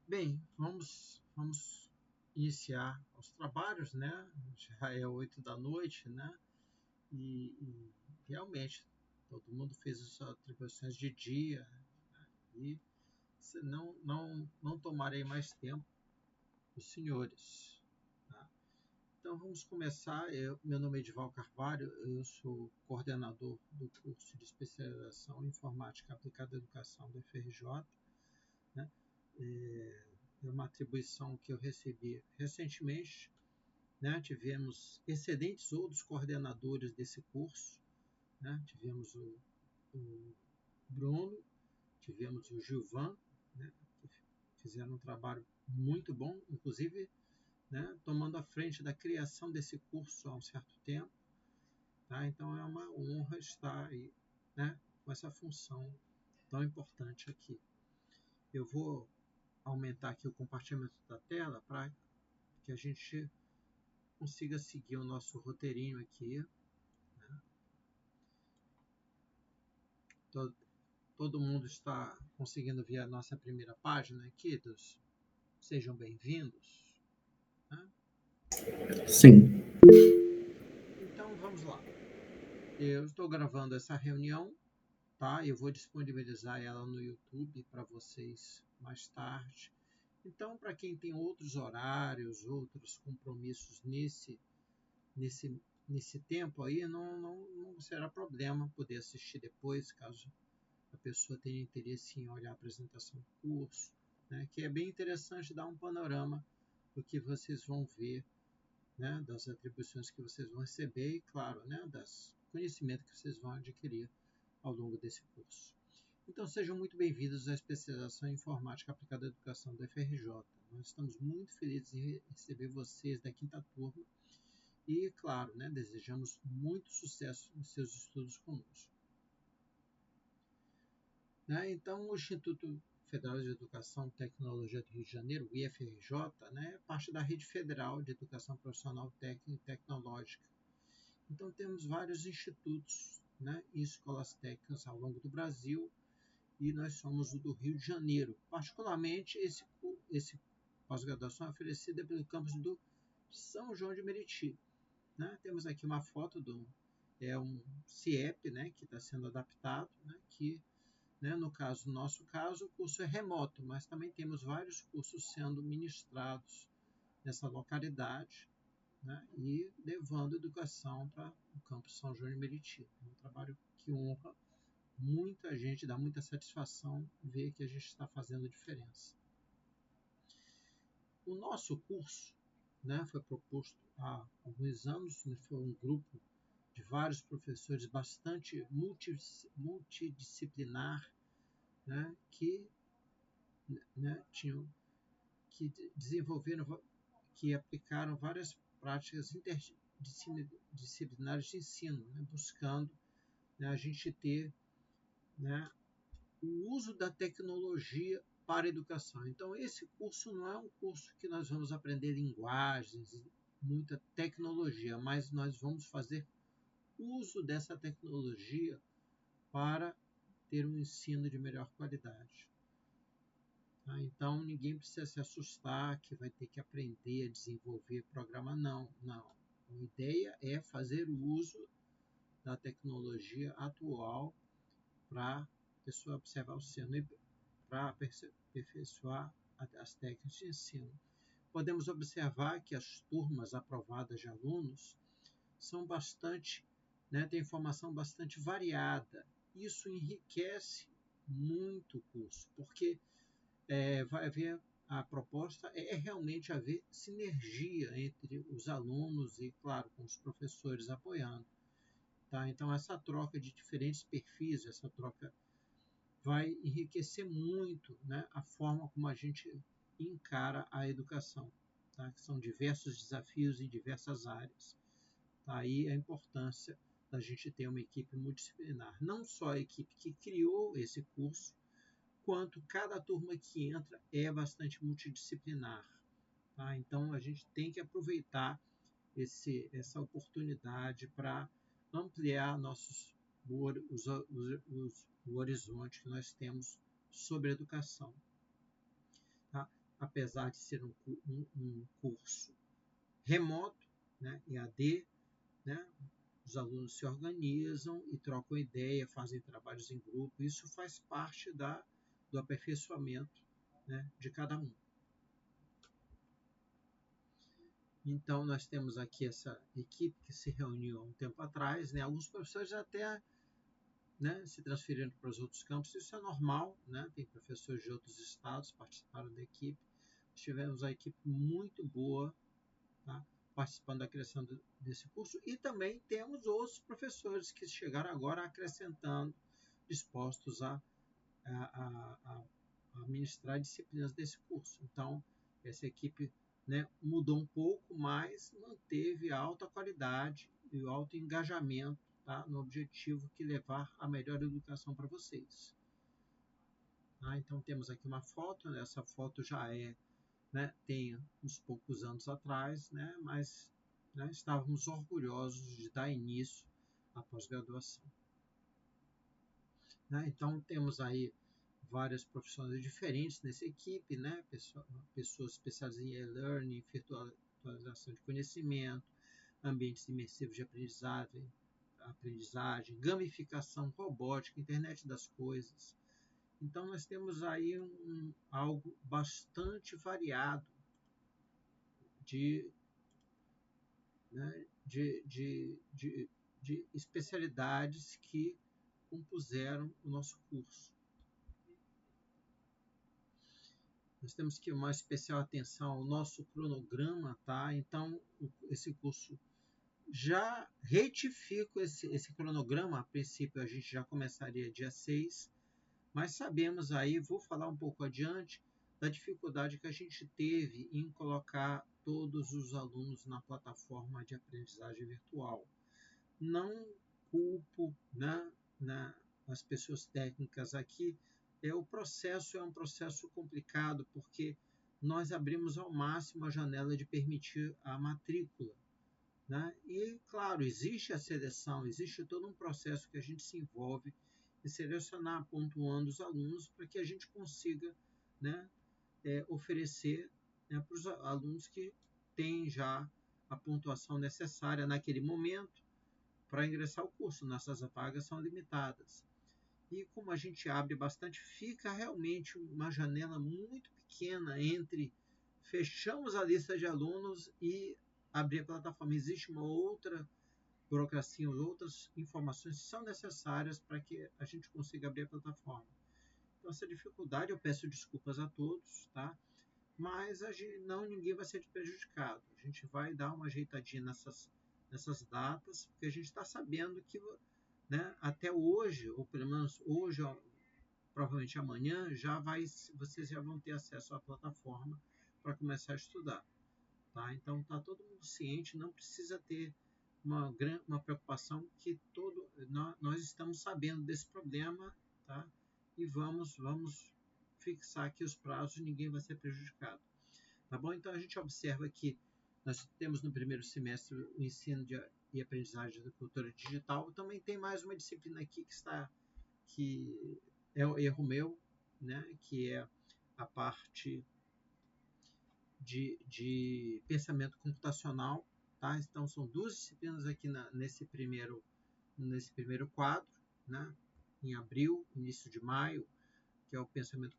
Bem, vamos iniciar os trabalhos, né? Já é 8 da noite, né? E realmente todo mundo fez as suas atribuições de dia, né? E não tomarei mais tempo dos senhores, tá? Então vamos começar. Meu nome é Edival Carvalho, eu sou coordenador do curso de especialização em Informática Aplicada à Educação da FRJ, né? É uma atribuição que eu recebi recentemente, né? Tivemos excelentes outros coordenadores desse curso, né? Tivemos o Bruno, tivemos o Gilvan, né? Que fizeram um trabalho muito bom, inclusive, né? Tomando a frente da criação desse curso há um certo tempo, tá? Então é uma honra estar aí, né? Com essa função tão importante aqui. Eu vou aumentar aqui o compartilhamento da tela para que a gente consiga seguir o nosso roteirinho aqui, né? Todo, todo mundo está conseguindo ver a nossa primeira página aqui, sejam bem-vindos, né? Sim. Então vamos lá. Eu estou gravando essa reunião, tá? Eu vou disponibilizar ela no YouTube para vocês mais tarde. Então, para quem tem outros horários, outros compromissos nesse, nesse tempo aí, não será problema poder assistir depois, caso a pessoa tenha interesse em olhar a apresentação do curso, né, que é bem interessante dar um panorama do que vocês vão ver, né, das atribuições que vocês vão receber e, claro, né, das conhecimentos que vocês vão adquirir ao longo desse curso. Então, sejam muito bem-vindos à especialização em Informática Aplicada à Educação da FRJ. Nós estamos muito felizes em receber vocês da quinta turma e, claro, né, desejamos muito sucesso nos seus estudos conosco. Né? Então, o Instituto Federal de Educação e Tecnologia do Rio de Janeiro, o IFRJ, né, é parte da Rede Federal de Educação Profissional Técnica e Tecnológica. Então, temos vários institutos, né, e escolas técnicas ao longo do Brasil, e nós somos o do Rio de Janeiro. Particularmente, esse pós-graduação é oferecida pelo campus do São João de Meriti. Né? Temos aqui uma foto um CIEP, né, que está sendo adaptado, né, que, né, no nosso caso, o curso é remoto, mas também temos vários cursos sendo ministrados nessa localidade, né, e levando educação para o campus São João de Meriti. É um trabalho que honra muita gente, dá muita satisfação ver que a gente está fazendo diferença. O nosso curso, né, foi proposto há alguns anos, né, foi um grupo de vários professores bastante multidisciplinar, né, né, que desenvolveram, que aplicaram várias práticas interdisciplinares de ensino, né, buscando, né, a gente ter, né, o uso da tecnologia para a educação. Então, esse curso não é um curso que nós vamos aprender linguagens, muita tecnologia, mas nós vamos fazer uso dessa tecnologia para ter um ensino de melhor qualidade. Tá? Então, ninguém precisa se assustar que vai ter que aprender a desenvolver programa. Não. A ideia é fazer o uso da tecnologia atual para a pessoa observar o ensino e para aperfeiçoar as técnicas de ensino. Podemos observar que as turmas aprovadas de alunos são bastante, né, têm informação bastante variada. Isso enriquece muito o curso, porque vai haver, a proposta é realmente haver sinergia entre os alunos e, claro, com os professores apoiando. Tá? Então, essa troca de diferentes perfis, essa troca vai enriquecer muito, né, a forma como a gente encara a educação, tá? Que são diversos desafios em diversas áreas. Tá? Aí a importância da gente ter uma equipe multidisciplinar. Não só a equipe que criou esse curso, quanto cada turma que entra é bastante multidisciplinar. Tá? Então, a gente tem que aproveitar essa oportunidade para ampliar o horizonte que nós temos sobre a educação. Tá? apesar de ser um curso remoto, né, EAD, né, os alunos se organizam e trocam ideia, fazem trabalhos em grupo. Isso faz parte do aperfeiçoamento, né, de cada um. Então, nós temos aqui essa equipe que se reuniu há um tempo atrás, né? Alguns professores até, né, se transferiram para os outros campos, isso é normal, né? Tem professores de outros estados que participaram da equipe. Tivemos uma equipe muito boa, tá, participando da criação desse curso, e também temos outros professores que chegaram agora acrescentando, dispostos a ministrar disciplinas desse curso. Então, essa equipe, né, mudou um pouco, mas manteve a alta qualidade e o alto engajamento, tá, no objetivo que levar a melhor educação para vocês. Tá? Então, temos aqui uma foto, né? Essa foto já né, tem uns poucos anos atrás, né, mas, né, estávamos orgulhosos de dar início à pós-graduação. Né? Então, temos aí várias profissões diferentes nessa equipe, né? Pessoas especializadas em e-learning, virtualização de conhecimento, ambientes imersivos de aprendizagem, gamificação, robótica, internet das coisas. Então, nós temos aí algo bastante variado né, de especialidades que compuseram o nosso curso. Nós temos que uma especial atenção ao nosso cronograma, tá? Então, esse curso já retifico esse cronograma. A princípio, a gente já começaria dia 6, mas sabemos aí, vou falar um pouco adiante, da dificuldade que a gente teve em colocar todos os alunos na plataforma de aprendizagem virtual. Não culpo, né, as pessoas técnicas aqui. O processo é um processo complicado, porque nós abrimos ao máximo a janela de permitir a matrícula. Né? E, claro, existe a seleção, existe todo um processo que a gente se envolve em selecionar, pontuando os alunos para que a gente consiga, né, oferecer, né, para os alunos que têm já a pontuação necessária naquele momento para ingressar ao curso. Nossas vagas são limitadas. E como a gente abre bastante, fica realmente uma janela muito pequena entre fechamos a lista de alunos e abrir a plataforma. Existe uma outra burocracia, outras informações que são necessárias para que a gente consiga abrir a plataforma. Então, essa dificuldade, eu peço desculpas a todos, tá? Mas ninguém vai ser prejudicado. A gente vai dar uma ajeitadinha nessas datas, porque a gente está sabendo que, né, até hoje, ou pelo menos hoje, provavelmente amanhã, vocês já vão ter acesso à plataforma para começar a estudar. Tá? Então, está todo mundo ciente, não precisa ter uma preocupação, que nós estamos sabendo desse problema, tá? E vamos fixar aqui os prazos, ninguém vai ser prejudicado. Tá bom? Então, a gente observa que nós temos no primeiro semestre o ensino e aprendizagem da cultura digital. Também tem mais uma disciplina aqui que é o erro meu, né? Que é a parte de pensamento computacional. Tá? Então, são duas disciplinas aqui nesse primeiro quadro, né? Em abril, início de maio, que é o pensamento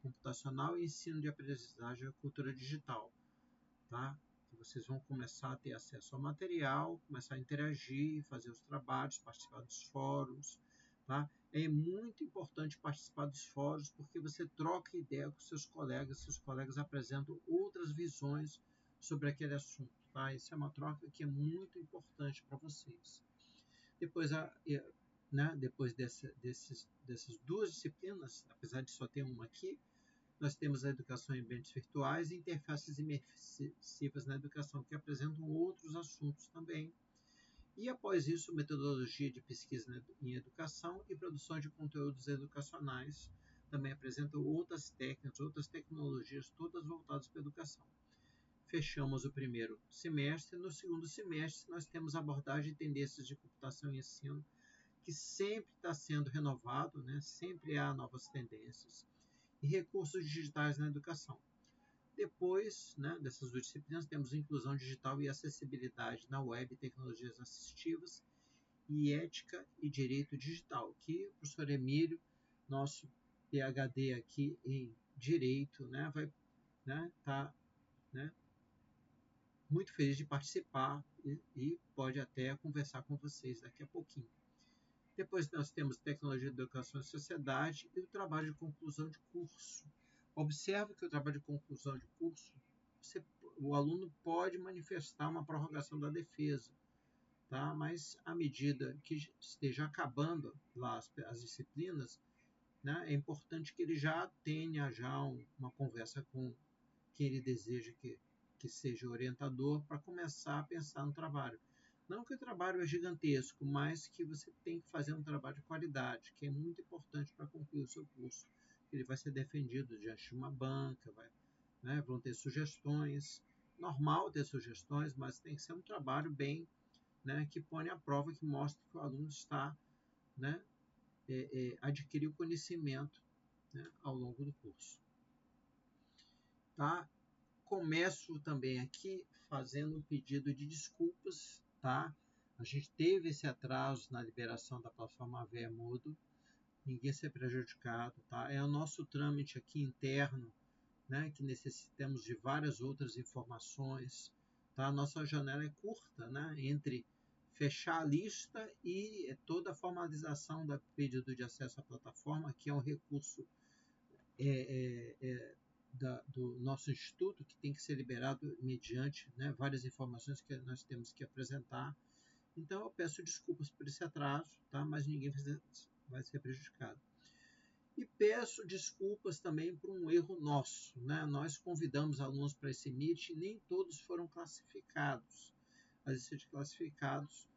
computacional e ensino de aprendizagem da cultura digital. Tá? Vocês vão começar a ter acesso ao material, começar a interagir, fazer os trabalhos, participar dos fóruns. Tá? É muito importante participar dos fóruns, porque você troca ideia com seus colegas apresentam outras visões sobre aquele assunto. Tá? Isso é uma troca que é muito importante para vocês. Depois, né, depois dessas duas disciplinas, apesar de só ter uma aqui, nós temos a educação em ambientes virtuais e interfaces imersivas na educação, que apresentam outros assuntos também. E após isso, metodologia de pesquisa em educação e produção de conteúdos educacionais, também apresentam outras técnicas, outras tecnologias, todas voltadas para a educação. Fechamos o primeiro semestre. No segundo semestre, nós temos a abordagem de tendências de computação e ensino, que sempre está sendo renovado, né? Sempre há novas tendências. E recursos digitais na educação. Depois, né, dessas duas disciplinas, temos inclusão digital e acessibilidade na web, tecnologias assistivas, e ética e direito digital, que o professor Emílio, nosso PhD aqui em direito, né, vai tá, né, muito feliz de participar e pode até conversar com vocês daqui a pouquinho. Depois nós temos tecnologia de educação e sociedade e o trabalho de conclusão de curso. Observe que o trabalho de conclusão de curso, o aluno pode manifestar uma prorrogação da defesa, tá? Mas à medida que esteja acabando lá as disciplinas, né, é importante que ele já tenha uma conversa com quem ele deseja que seja orientador para começar a pensar no trabalho. Não que o trabalho é gigantesco, mas que você tem que fazer um trabalho de qualidade, que é muito importante para concluir o seu curso. Ele vai ser defendido diante de uma banca, vão ter sugestões. Normal ter sugestões, mas tem que ser um trabalho bem, né, que põe à prova, que mostra que o aluno está, né, adquiriu conhecimento, né, ao longo do curso. Tá? Começo também aqui fazendo um pedido de desculpas, tá? A gente teve esse atraso na liberação da plataforma AVE Moodle, ninguém ser prejudicado, tá? É o nosso trâmite aqui interno, né, que necessitamos de várias outras informações, tá? A nossa janela é curta, né, entre fechar a lista e toda a formalização do pedido de acesso à plataforma, que é um recurso do nosso instituto, que tem que ser liberado mediante, né, várias informações que nós temos que apresentar. Então, eu peço desculpas por esse atraso, tá? Mas ninguém vai ser prejudicado. E peço desculpas também por um erro nosso, né? Nós convidamos alunos para esse Meet e nem todos foram classificados. A lista de classificados,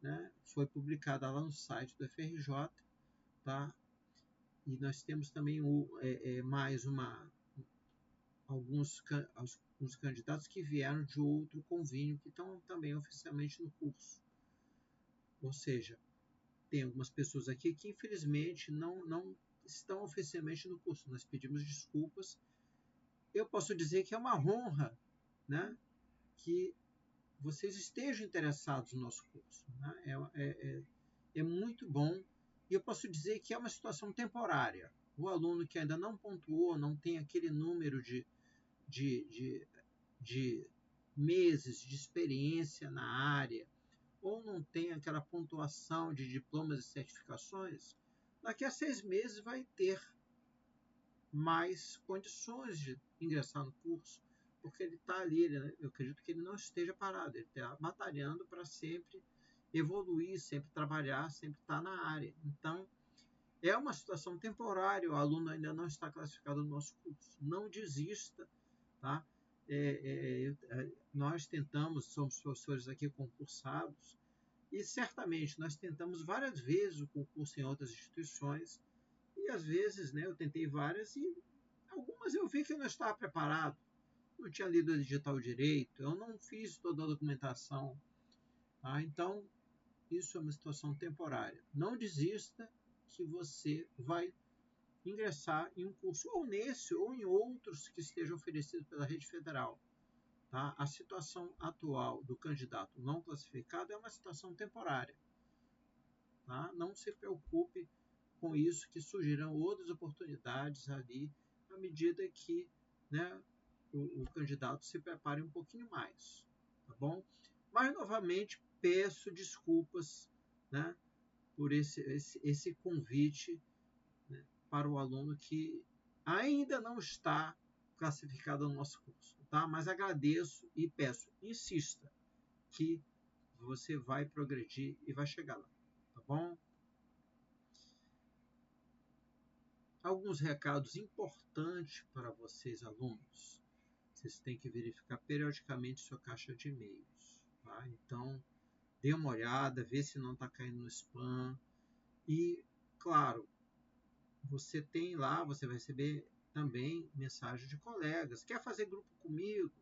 né, foi publicada lá no site do FRJ, tá? E nós temos também mais alguns candidatos que vieram de outro convênio, que estão também oficialmente no curso. Ou seja, tem algumas pessoas aqui que infelizmente não estão oficialmente no curso. Nós pedimos desculpas. Eu posso dizer que é uma honra, né, que vocês estejam interessados no nosso curso, né? É muito bom. E eu posso dizer que é uma situação temporária. O aluno que ainda não pontuou, não tem aquele número de meses de experiência na área, ou não tem aquela pontuação de diplomas e certificações, daqui a 6 meses vai ter mais condições de ingressar no curso, porque ele está ali, eu acredito que ele não esteja parado, ele está batalhando para sempre evoluir, sempre trabalhar, sempre estar na área. Então, é uma situação temporária, o aluno ainda não está classificado no nosso curso. Não desista, tá? Nós tentamos, somos professores aqui concursados, e certamente nós tentamos várias vezes o concurso em outras instituições, e às vezes, né, eu tentei várias e algumas eu vi que eu não estava preparado, não tinha lido o edital direito, eu não fiz toda a documentação, tá? Então, isso é uma situação temporária. Não desista, que você vai ingressar em um curso, ou nesse, ou em outros que estejam oferecidos pela rede federal. Tá? A situação atual do candidato não classificado é uma situação temporária. Tá? Não se preocupe com isso, que surgirão outras oportunidades ali, à medida que, né, o candidato se prepare um pouquinho mais. Tá bom? Mas, novamente, peço desculpas, né, por esse convite, né, para o aluno que ainda não está classificado no nosso curso. Tá? Mas agradeço e peço, insista, que você vai progredir e vai chegar lá. Tá bom? Alguns recados importantes para vocês, alunos. Vocês têm que verificar periodicamente sua caixa de e-mails. Tá? Então, dê uma olhada, vê se não está caindo no spam. E, claro, você tem lá, você vai receber também mensagem de colegas. Quer fazer grupo comigo?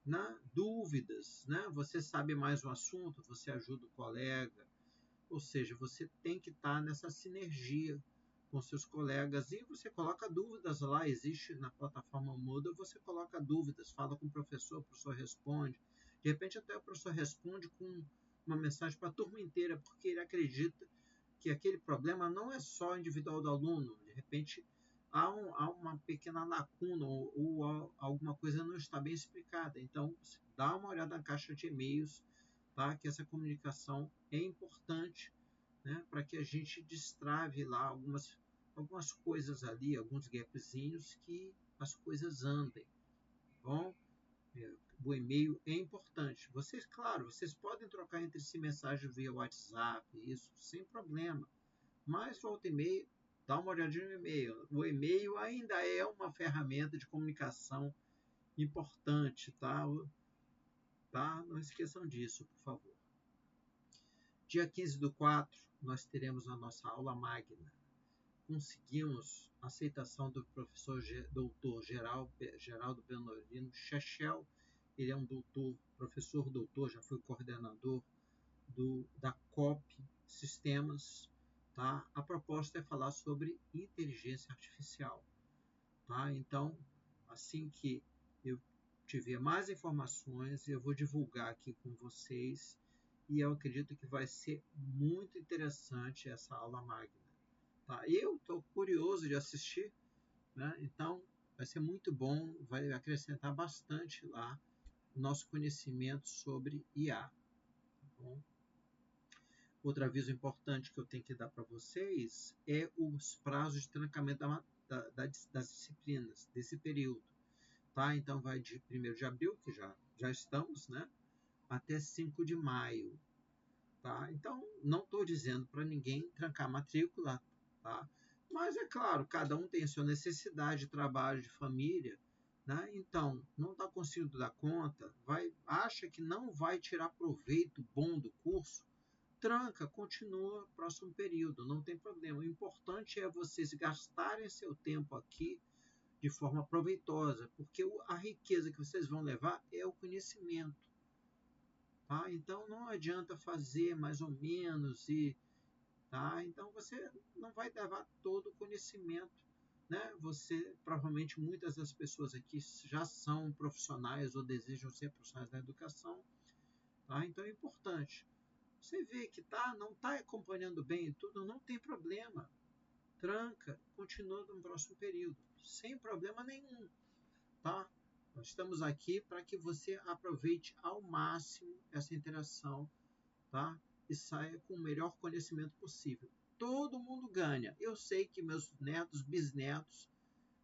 Né? Dúvidas, né? Você sabe mais um assunto, você ajuda o colega. Ou seja, você tem que estar nessa sinergia com seus colegas e você coloca dúvidas lá, existe na plataforma Moodle, você coloca dúvidas, fala com o professor responde, de repente até o professor responde com uma mensagem para a turma inteira, porque ele acredita que aquele problema não é só individual do aluno, de repente há uma pequena lacuna ou alguma coisa não está bem explicada, então dá uma olhada na caixa de e-mails, tá? Que essa comunicação é importante, né, para que a gente destrave lá algumas coisas ali, alguns gapzinhos que as coisas andem. Bom, o e-mail é importante. Vocês, claro, vocês podem trocar entre si mensagens via WhatsApp, isso sem problema. Mas volta e meia, dá uma olhadinha no e-mail. O e-mail ainda é uma ferramenta de comunicação importante, tá? Não esqueçam disso, por favor. Dia 15/4, nós teremos a nossa aula magna. Conseguimos a aceitação do professor doutor Geraldo Benorino Chechel. Ele é um professor doutor, já foi coordenador da COP Sistemas. Tá? A proposta é falar sobre inteligência artificial. Tá? Então, assim que eu tiver mais informações, eu vou divulgar aqui com vocês e eu acredito que vai ser muito interessante essa aula magna. Tá? Eu estou curioso de assistir, né? Então vai ser muito bom, vai acrescentar bastante lá o nosso conhecimento sobre IA. Tá bom? Outro aviso importante que eu tenho que dar para vocês é os prazos de trancamento das disciplinas desse período. Tá? Então vai de 1º de abril, que já estamos, né? Até 5 de maio. Tá? Então, não estou dizendo para ninguém trancar a matrícula, tá? Mas é claro, cada um tem a sua necessidade de trabalho, de família, né? Então, não está conseguindo dar conta, acha que não vai tirar proveito bom do curso, tranca, continua próximo período, não tem problema. O importante é vocês gastarem seu tempo aqui de forma proveitosa, porque a riqueza que vocês vão levar é o conhecimento. Tá? Então não adianta fazer mais ou menos tá? Então você não vai levar todo o conhecimento, né? Você provavelmente muitas das pessoas aqui já são profissionais ou desejam ser profissionais da educação, tá? Então é importante. Você vê que não está acompanhando bem tudo, não tem problema. Tranca, continua no próximo período, sem problema nenhum, tá? Nós estamos aqui para que você aproveite ao máximo essa interação, tá? E saia com o melhor conhecimento possível. Todo mundo ganha. Eu sei que meus netos, bisnetos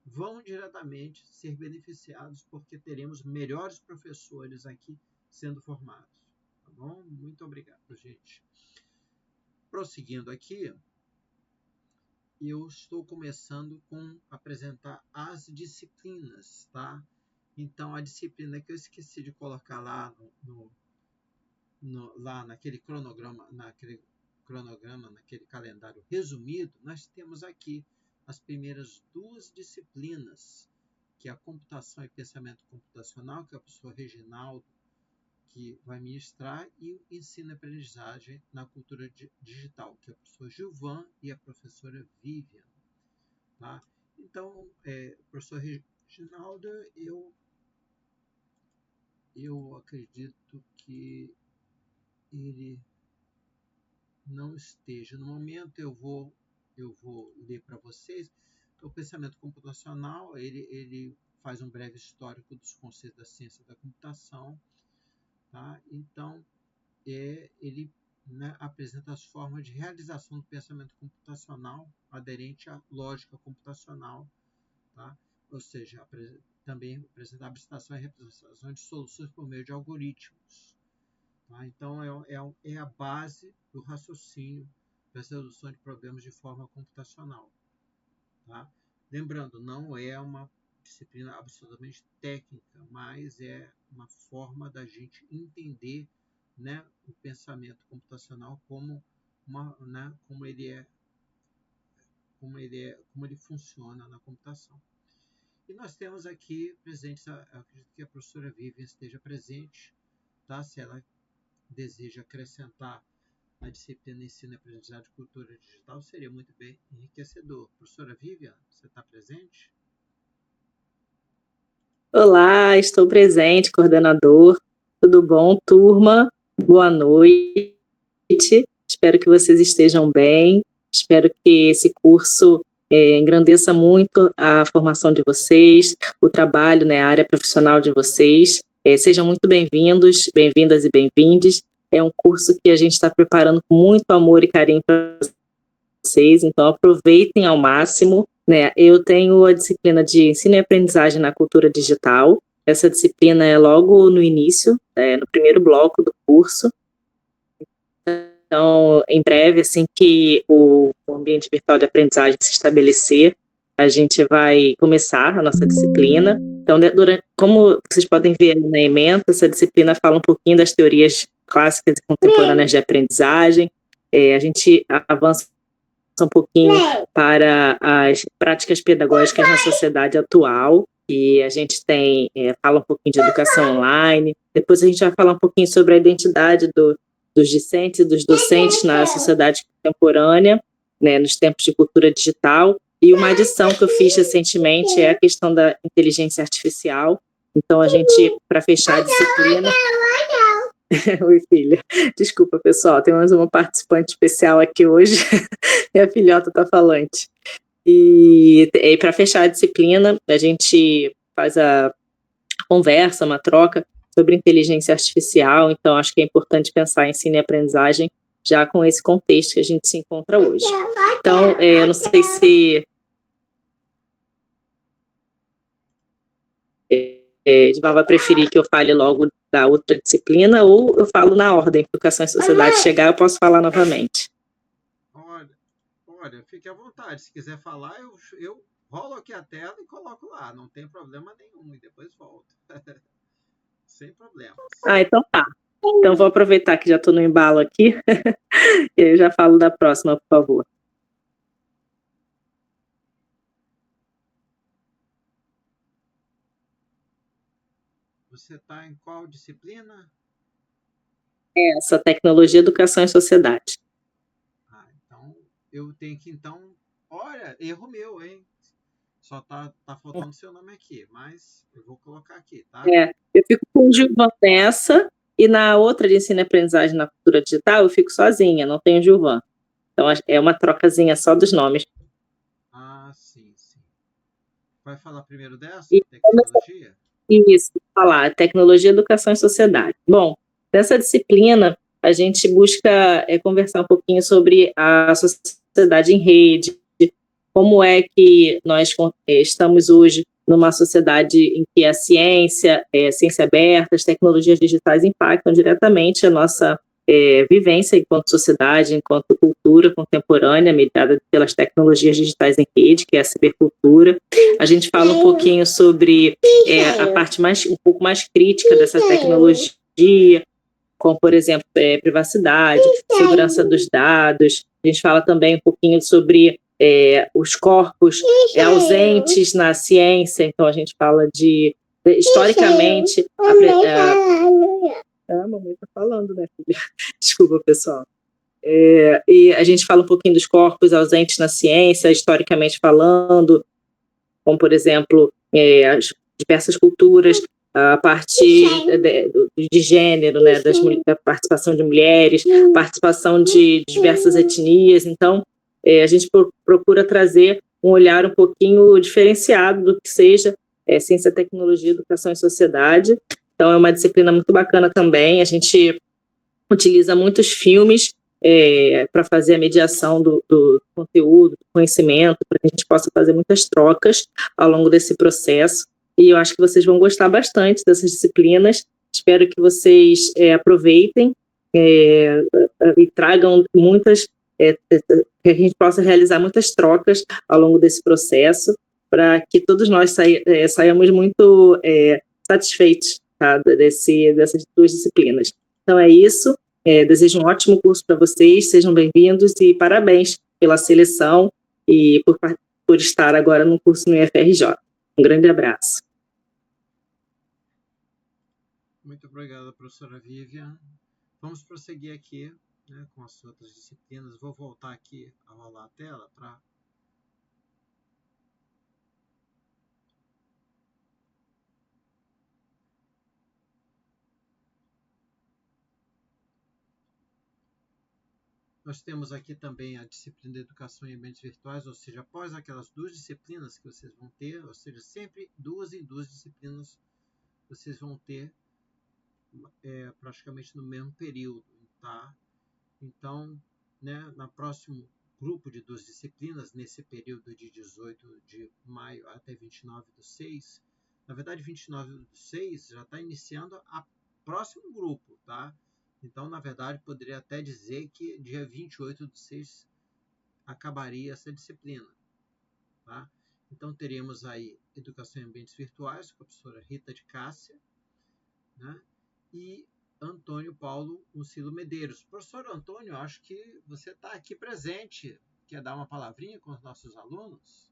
vão diretamente ser beneficiados porque teremos melhores professores aqui sendo formados. Tá bom? Muito obrigado, gente. Prosseguindo aqui, eu estou começando com apresentar as disciplinas, tá? Então, a disciplina que eu esqueci de colocar lá lá naquele cronograma, naquele calendário resumido, nós temos aqui as primeiras 2 disciplinas, que é a computação e pensamento computacional, que é o professor Reginaldo que vai ministrar, e o ensino e aprendizagem na cultura digital, que é o professor Gilvan e a professora Vivian. Tá? Então, professor Reginaldo, eu acredito que ele não esteja. No momento eu vou ler para vocês. O pensamento computacional, ele faz um breve histórico dos conceitos da ciência da computação, tá? Então, ele, né, apresenta as formas de realização do pensamento computacional aderente à lógica computacional, tá? Ou seja, também apresenta a abstração e representação de soluções por meio de algoritmos. Tá? Então, é a base do raciocínio para a resolução de problemas de forma computacional. Tá? Lembrando, não é uma disciplina absolutamente técnica, mas é uma forma da gente entender, né, o pensamento computacional como ele funciona na computação. E nós temos aqui presentes, acredito que a professora Vivian esteja presente, tá? Se ela deseja acrescentar a disciplina Ensino e Aprendizagem de Cultura Digital seria muito bem enriquecedor. Professora Vivian, você está presente? Olá, estou presente, coordenador. Tudo bom, turma? Boa noite. Espero que vocês estejam bem. Espero que esse curso engrandeça muito a formação de vocês, o trabalho, né, a área profissional de vocês. Sejam muito bem-vindos, bem-vindas e bem-vindes. É um curso que a gente está preparando com muito amor e carinho para vocês, então aproveitem ao máximo. Né? Eu tenho a disciplina de ensino e aprendizagem na cultura digital. Essa disciplina é logo no início, no primeiro bloco do curso. Então, em breve, assim que o ambiente virtual de aprendizagem se estabelecer, a gente vai começar a nossa disciplina. Então, como vocês podem ver na ementa, essa disciplina fala um pouquinho das teorias clássicas e contemporâneas de aprendizagem. A gente avança um pouquinho para as práticas pedagógicas na sociedade atual, e a gente fala um pouquinho de educação online. Depois a gente vai falar um pouquinho sobre a identidade dos discentes e dos docentes na sociedade contemporânea, né, nos tempos de cultura digital. E uma adição que eu fiz recentemente é a questão da inteligência artificial. Então, a gente, para fechar a disciplina... Oi, filha. Desculpa, pessoal, tem mais uma participante especial aqui hoje. Minha filhota está falante. E para fechar a disciplina, a gente faz a conversa, uma troca sobre inteligência artificial. Então, acho que é importante pensar em ensino e aprendizagem já com esse contexto que a gente se encontra hoje. Então, eu não sei se... Edvar vai preferir que eu fale logo da outra disciplina ou eu falo na ordem, Educação e Sociedade chegar, eu posso falar novamente. Olha, fique à vontade. Se quiser falar, eu rolo aqui a tela e coloco lá. Não tem problema nenhum. E depois volto. Sem problema. Então tá. Então vou aproveitar que já estou no embalo aqui. E eu já falo da próxima, por favor. Você está em qual disciplina? Essa, Tecnologia, Educação e Sociedade. Então, eu tenho que, olha, erro meu, hein? Só tá faltando seu nome aqui, mas eu vou colocar aqui, tá? Eu fico com o Gilvan nessa, e na outra de ensino e aprendizagem na cultura digital, eu fico sozinha, não tenho Gilvan. Então, é uma trocazinha só dos nomes. Sim. Vai falar primeiro dessa, tecnologia? Isso, falar tecnologia, educação e sociedade. Bom, nessa disciplina, a gente busca conversar um pouquinho sobre a sociedade em rede, como é que nós estamos hoje numa sociedade em que a ciência aberta, as tecnologias digitais impactam diretamente a nossa vivência enquanto sociedade, enquanto cultura contemporânea, mediada pelas tecnologias digitais em rede, que é a cibercultura. A gente fala um pouquinho sobre a parte um pouco mais crítica dessa tecnologia, como, por exemplo, privacidade, segurança dos dados. A gente fala também um pouquinho sobre os corpos ausentes na ciência. Então, a gente fala historicamente... A mamãe está falando, né, filha? Desculpa, pessoal. E a gente fala um pouquinho dos corpos ausentes na ciência, historicamente falando, como, por exemplo, as diversas culturas, a parte de gênero, né, da participação de mulheres, participação de diversas etnias. Então, a gente procura trazer um olhar um pouquinho diferenciado do que seja ciência, tecnologia, educação e sociedade. Então, é uma disciplina muito bacana também. A gente utiliza muitos filmes para fazer a mediação do conteúdo, do conhecimento, para que a gente possa fazer muitas trocas ao longo desse processo. E eu acho que vocês vão gostar bastante dessas disciplinas. Espero que vocês aproveitem e tragam muitas, que a gente possa realizar muitas trocas ao longo desse processo, para que todos nós saiamos muito satisfeitos, tá, dessas duas disciplinas. Então é isso. Desejo um ótimo curso para vocês, sejam bem-vindos e parabéns pela seleção e por estar agora no curso no IFRJ. Um grande abraço. Muito obrigado, professora Vivian. Vamos prosseguir aqui né, com as outras disciplinas. Vou voltar aqui a rolar a tela para... Nós temos aqui também a disciplina de Educação em Ambientes Virtuais, ou seja, após aquelas 2 disciplinas que vocês vão ter, ou seja, sempre 2 em 2 disciplinas vocês vão ter praticamente no mesmo período, tá? Então, né, no próximo grupo de 2 disciplinas, nesse período de 18 de maio até 29/6, na verdade 29/6 já está iniciando o próximo grupo, tá? Então, na verdade, poderia até dizer que dia 28/6 acabaria essa disciplina, tá? Então, teríamos aí Educação em Ambientes Virtuais, com a professora Rita de Cássia, né? E Antônio Paulo Uncilo Medeiros. Professor Antônio, acho que você está aqui presente. Quer dar uma palavrinha com os nossos alunos?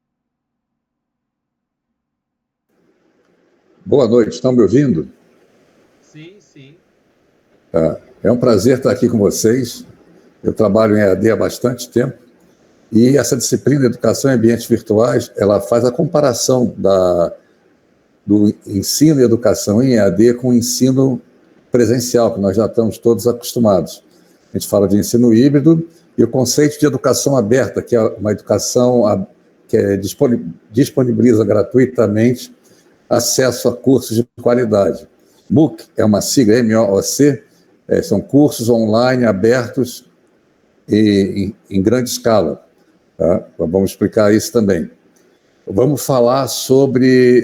Boa noite, estão me ouvindo? Sim, sim. É um prazer estar aqui com vocês. Eu trabalho em EAD há bastante tempo e essa disciplina de Educação em Ambientes Virtuais, ela faz a comparação do ensino e educação em EAD com o ensino presencial, que nós já estamos todos acostumados. A gente fala de ensino híbrido e o conceito de educação aberta, que é uma educação que disponibiliza gratuitamente acesso a cursos de qualidade. MOOC é uma sigla, MOOC, são cursos online abertos e em grande escala. Tá? Vamos explicar isso também. Vamos falar sobre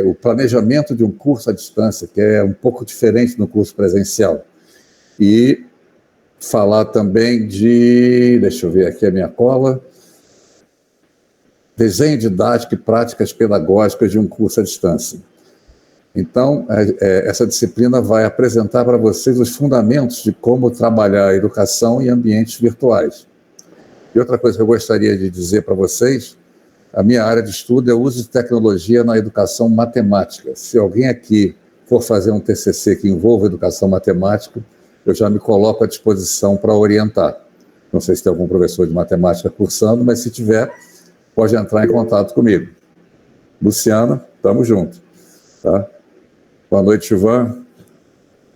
o planejamento de um curso à distância, que é um pouco diferente do curso presencial. E falar também deixa eu ver aqui a minha cola, desenho didático e práticas pedagógicas de um curso à distância. Então, essa disciplina vai apresentar para vocês os fundamentos de como trabalhar a educação em ambientes virtuais. E outra coisa que eu gostaria de dizer para vocês, a minha área de estudo é o uso de tecnologia na educação matemática. Se alguém aqui for fazer um TCC que envolva educação matemática, eu já me coloco à disposição para orientar. Não sei se tem algum professor de matemática cursando, mas se tiver, pode entrar em contato comigo. Luciana, estamos juntos. Tá? Boa noite, Ivan.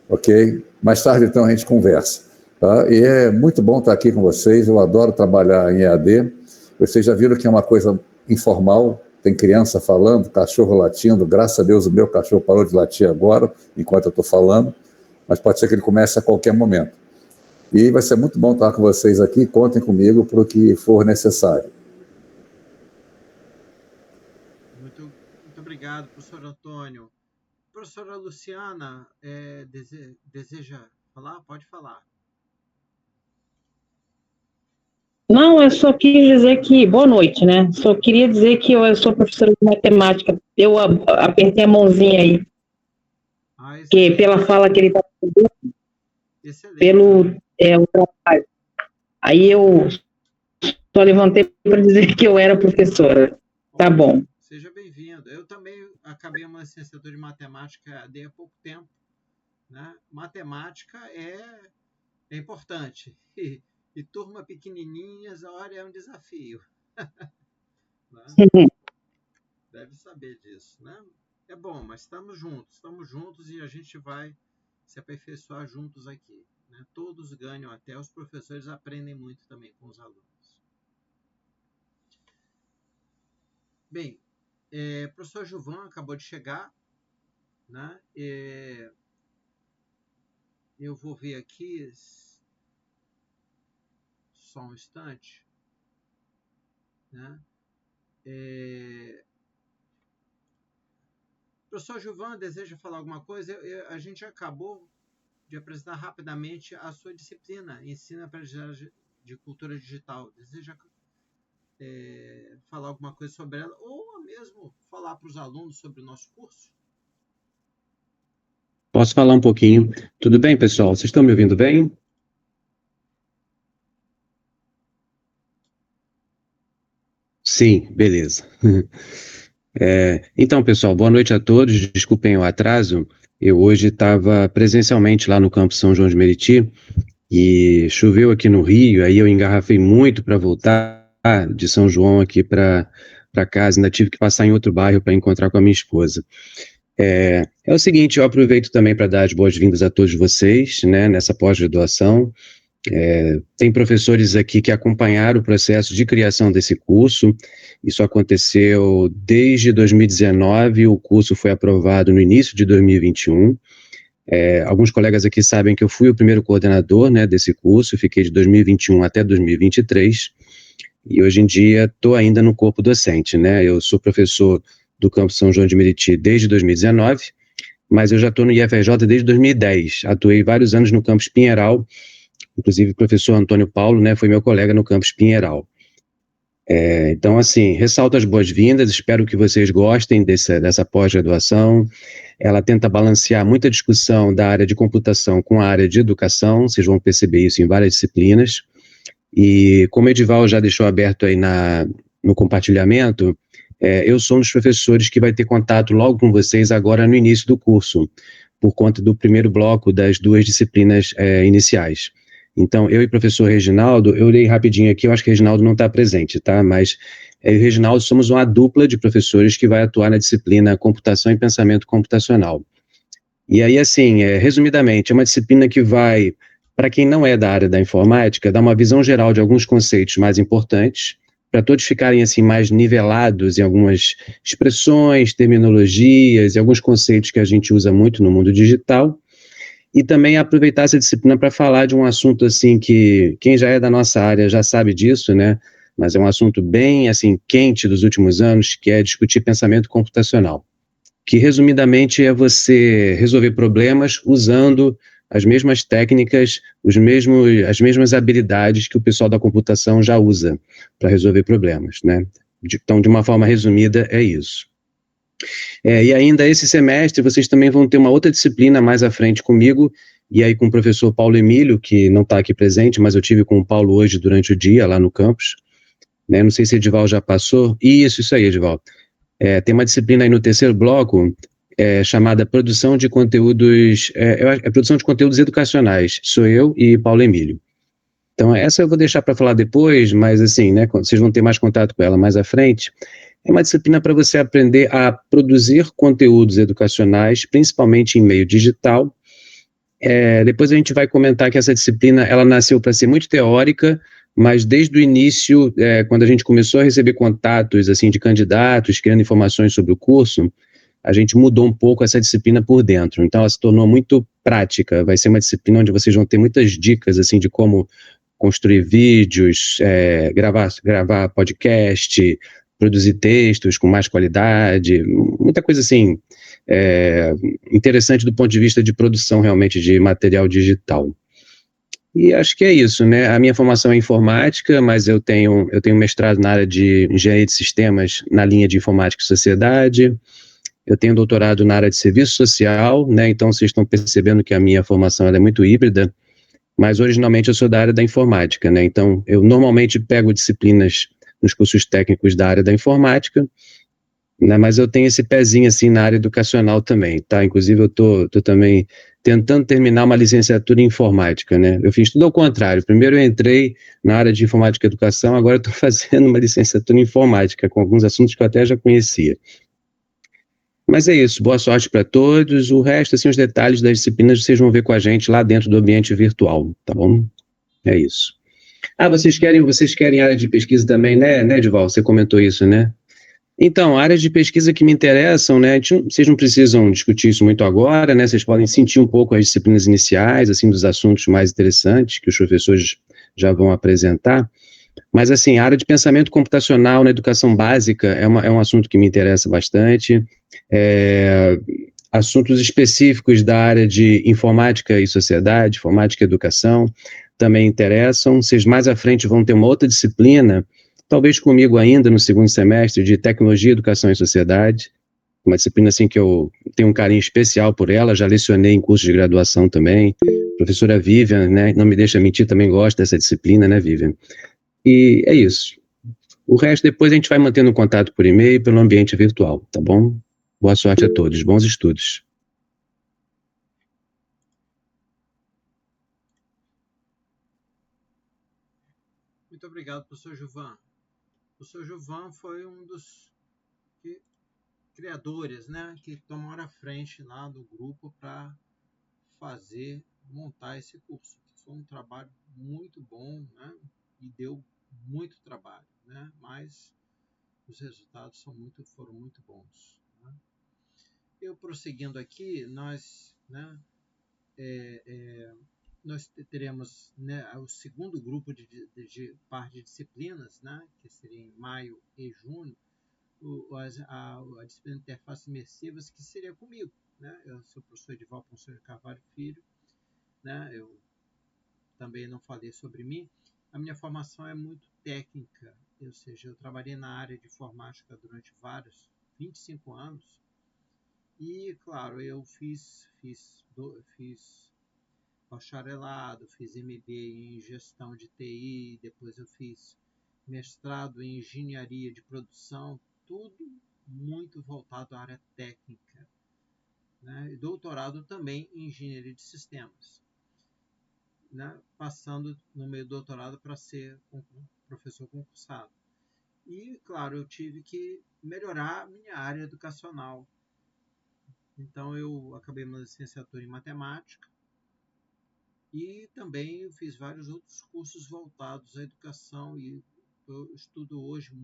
Ok? Mais tarde, então, a gente conversa. Tá? E é muito bom estar aqui com vocês. Eu adoro trabalhar em EAD. Vocês já viram que é uma coisa informal, tem criança falando, cachorro latindo. Graças a Deus, o meu cachorro parou de latir agora, enquanto eu estou falando, mas pode ser que ele comece a qualquer momento. E vai ser muito bom estar com vocês aqui. Contem comigo para o que for necessário. Muito obrigado, professor Antônio. Professora Luciana, deseja falar? Pode falar. Não, eu só queria dizer que... Boa noite, né? Só queria dizer que eu sou professora de matemática. Eu apertei a mãozinha aí. Que pela fala que ele está fazendo, pelo o trabalho. Aí eu só levantei para dizer que eu era professora. Tá bom. Seja bem-vindo. Eu também acabei uma licenciatura de matemática há pouco tempo. Né? Matemática é importante. E turma pequenininhas, olha, é um desafio. Né? Deve saber disso, né? É bom, mas estamos juntos e a gente vai se aperfeiçoar juntos aqui. Né? Todos ganham, até os professores aprendem muito também com os alunos. Bem, o professor Gilvan acabou de chegar, né? Eu vou ver aqui... Só um instante. Né? Professor Gilvan, deseja falar alguma coisa? A gente acabou de apresentar rapidamente a sua disciplina, Ensino e Aprendizagem de Cultura Digital. Deseja falar alguma coisa sobre ela ou mesmo falar para os alunos sobre o nosso curso? Posso falar um pouquinho. Tudo bem, pessoal? Vocês estão me ouvindo bem? Sim, beleza. Então, pessoal, boa noite a todos. Desculpem o atraso. Eu hoje estava presencialmente lá no Campo São João de Meriti e choveu aqui no Rio, aí eu engarrafei muito para voltar de São João aqui para casa, ainda tive que passar em outro bairro para encontrar com a minha esposa. É o seguinte, eu aproveito também para dar as boas-vindas a todos vocês, né, nessa pós-graduação. Tem professores aqui que acompanharam o processo de criação desse curso. Isso aconteceu desde 2019, o curso foi aprovado no início de 2021. Alguns colegas aqui sabem que eu fui o primeiro coordenador, né, desse curso, fiquei de 2021 até 2023, e hoje em dia estou ainda no corpo docente, né, eu sou professor do campus São João de Meriti desde 2019, mas eu já estou no IFRJ desde 2010, atuei vários anos no campus Pinheiral, inclusive o professor Antônio Paulo, né, foi meu colega no campus Pinheiral. Então, assim, ressalto as boas-vindas, espero que vocês gostem dessa pós-graduação. Ela tenta balancear muita discussão da área de computação com a área de educação, vocês vão perceber isso em várias disciplinas. E como o Edival já deixou aberto aí no compartilhamento, eu sou um dos professores que vai ter contato logo com vocês agora no início do curso, por conta do primeiro bloco das duas disciplinas iniciais. Então, eu e o professor Reginaldo, eu olhei rapidinho aqui, eu acho que o Reginaldo não está presente, tá? Mas eu e o Reginaldo somos uma dupla de professores que vai atuar na disciplina Computação e Pensamento Computacional. E aí, assim, resumidamente, é uma disciplina que vai, para quem não é da área da informática, dar uma visão geral de alguns conceitos mais importantes, para todos ficarem, assim, mais nivelados em algumas expressões, terminologias e alguns conceitos que a gente usa muito no mundo digital, e também aproveitar essa disciplina para falar de um assunto assim que quem já é da nossa área já sabe disso, né? Mas é um assunto bem assim quente dos últimos anos, que é discutir pensamento computacional, que resumidamente é você resolver problemas usando as mesmas técnicas, as mesmas habilidades que o pessoal da computação já usa para resolver problemas, né? Então, de uma forma resumida, é isso. E ainda esse semestre vocês também vão ter uma outra disciplina mais à frente comigo, e aí com o professor Paulo Emílio, que não está aqui presente, mas eu tive com o Paulo hoje durante o dia, lá no campus, né? Não sei se Edival já passou. Isso aí, Edival. Tem uma disciplina aí no terceiro bloco, chamada Produção de Conteúdos, Produção de Conteúdos Educacionais, sou eu e Paulo Emílio. Então essa eu vou deixar para falar depois, mas assim, né, vocês vão ter mais contato com ela mais à frente. É uma disciplina para você aprender a produzir conteúdos educacionais, principalmente em meio digital. Depois a gente vai comentar que essa disciplina, ela nasceu para ser muito teórica, mas desde o início, quando a gente começou a receber contatos assim, de candidatos, querendo informações sobre o curso, a gente mudou um pouco essa disciplina por dentro. Então ela se tornou muito prática, vai ser uma disciplina onde vocês vão ter muitas dicas assim, de como construir vídeos, gravar podcast, produzir textos com mais qualidade, muita coisa assim interessante do ponto de vista de produção realmente de material digital. E acho que é isso, né? A minha formação é informática, mas eu tenho mestrado na área de engenharia de sistemas na linha de informática e sociedade, eu tenho doutorado na área de serviço social, né? Então vocês estão percebendo que a minha formação ela é muito híbrida, mas originalmente eu sou da área da informática, né? Então eu normalmente pego disciplinas nos cursos técnicos da área da informática, né, mas eu tenho esse pezinho assim na área educacional também, tá? Inclusive eu tô também tentando terminar uma licenciatura em informática, né? Eu fiz tudo ao contrário. Primeiro eu entrei na área de informática e educação, agora eu estou fazendo uma licenciatura em informática, com alguns assuntos que eu até já conhecia. Mas é isso, boa sorte para todos. O resto, assim, os detalhes das disciplinas vocês vão ver com a gente lá dentro do ambiente virtual, tá bom? É isso. Vocês querem área de pesquisa também, né, Edival? Você comentou isso, né? Então, áreas de pesquisa que me interessam, né, vocês não precisam discutir isso muito agora, né, vocês podem sentir um pouco as disciplinas iniciais, assim, dos assuntos mais interessantes que os professores já vão apresentar, mas, assim, a área de pensamento computacional na educação básica é um assunto que me interessa bastante, assuntos específicos da área de informática e sociedade, informática e educação, também interessam. Vocês mais à frente vão ter uma outra disciplina, talvez comigo ainda no segundo semestre, de tecnologia, educação e sociedade, uma disciplina assim que eu tenho um carinho especial por ela, já lecionei em curso de graduação também, professora Vivian, né, não me deixa mentir, também gosta dessa disciplina, né, Vivian? E é isso. O resto depois a gente vai mantendo contato por e-mail, pelo ambiente virtual, tá bom? Boa sorte a todos, bons estudos. Muito obrigado, professor Gilvan. O professor Gilvan foi um dos criadores, né, que tomaram a frente lá do grupo para montar esse curso. Foi um trabalho muito bom, né, e deu muito trabalho, né, mas os resultados foram muito bons. Né. Eu prosseguindo aqui, nós teremos, né, o segundo grupo de par de disciplinas, né, que seria em maio e junho, a disciplina de interfaces imersivas, que seria comigo. Né? Eu sou o professor Edival Ponce de Carvalho Filho. Né? Eu também não falei sobre mim. A minha formação é muito técnica, ou seja, eu trabalhei na área de informática durante 25 anos. E, claro, eu fiz bacharelado, fiz MBA em gestão de TI, depois eu fiz mestrado em engenharia de produção, tudo muito voltado à área técnica, né? E doutorado também em engenharia de sistemas, né? Passando no meio do doutorado para ser professor concursado. E, claro, eu tive que melhorar a minha área educacional. Então, eu acabei uma licenciatura em matemática e também eu fiz vários outros cursos voltados à educação e eu estudo hoje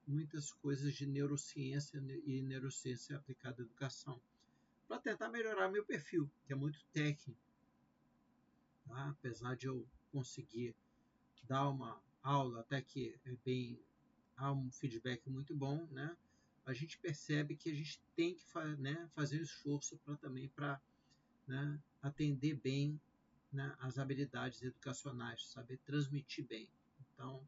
muitas coisas de neurociência e neurociência aplicada à educação, para tentar melhorar meu perfil, que é muito técnico. Tá? Apesar de eu conseguir dar uma aula, até que há um feedback muito bom, né? A gente percebe que a gente tem que fazer um esforço para atender bem, né, as habilidades educacionais, saber transmitir bem. Então,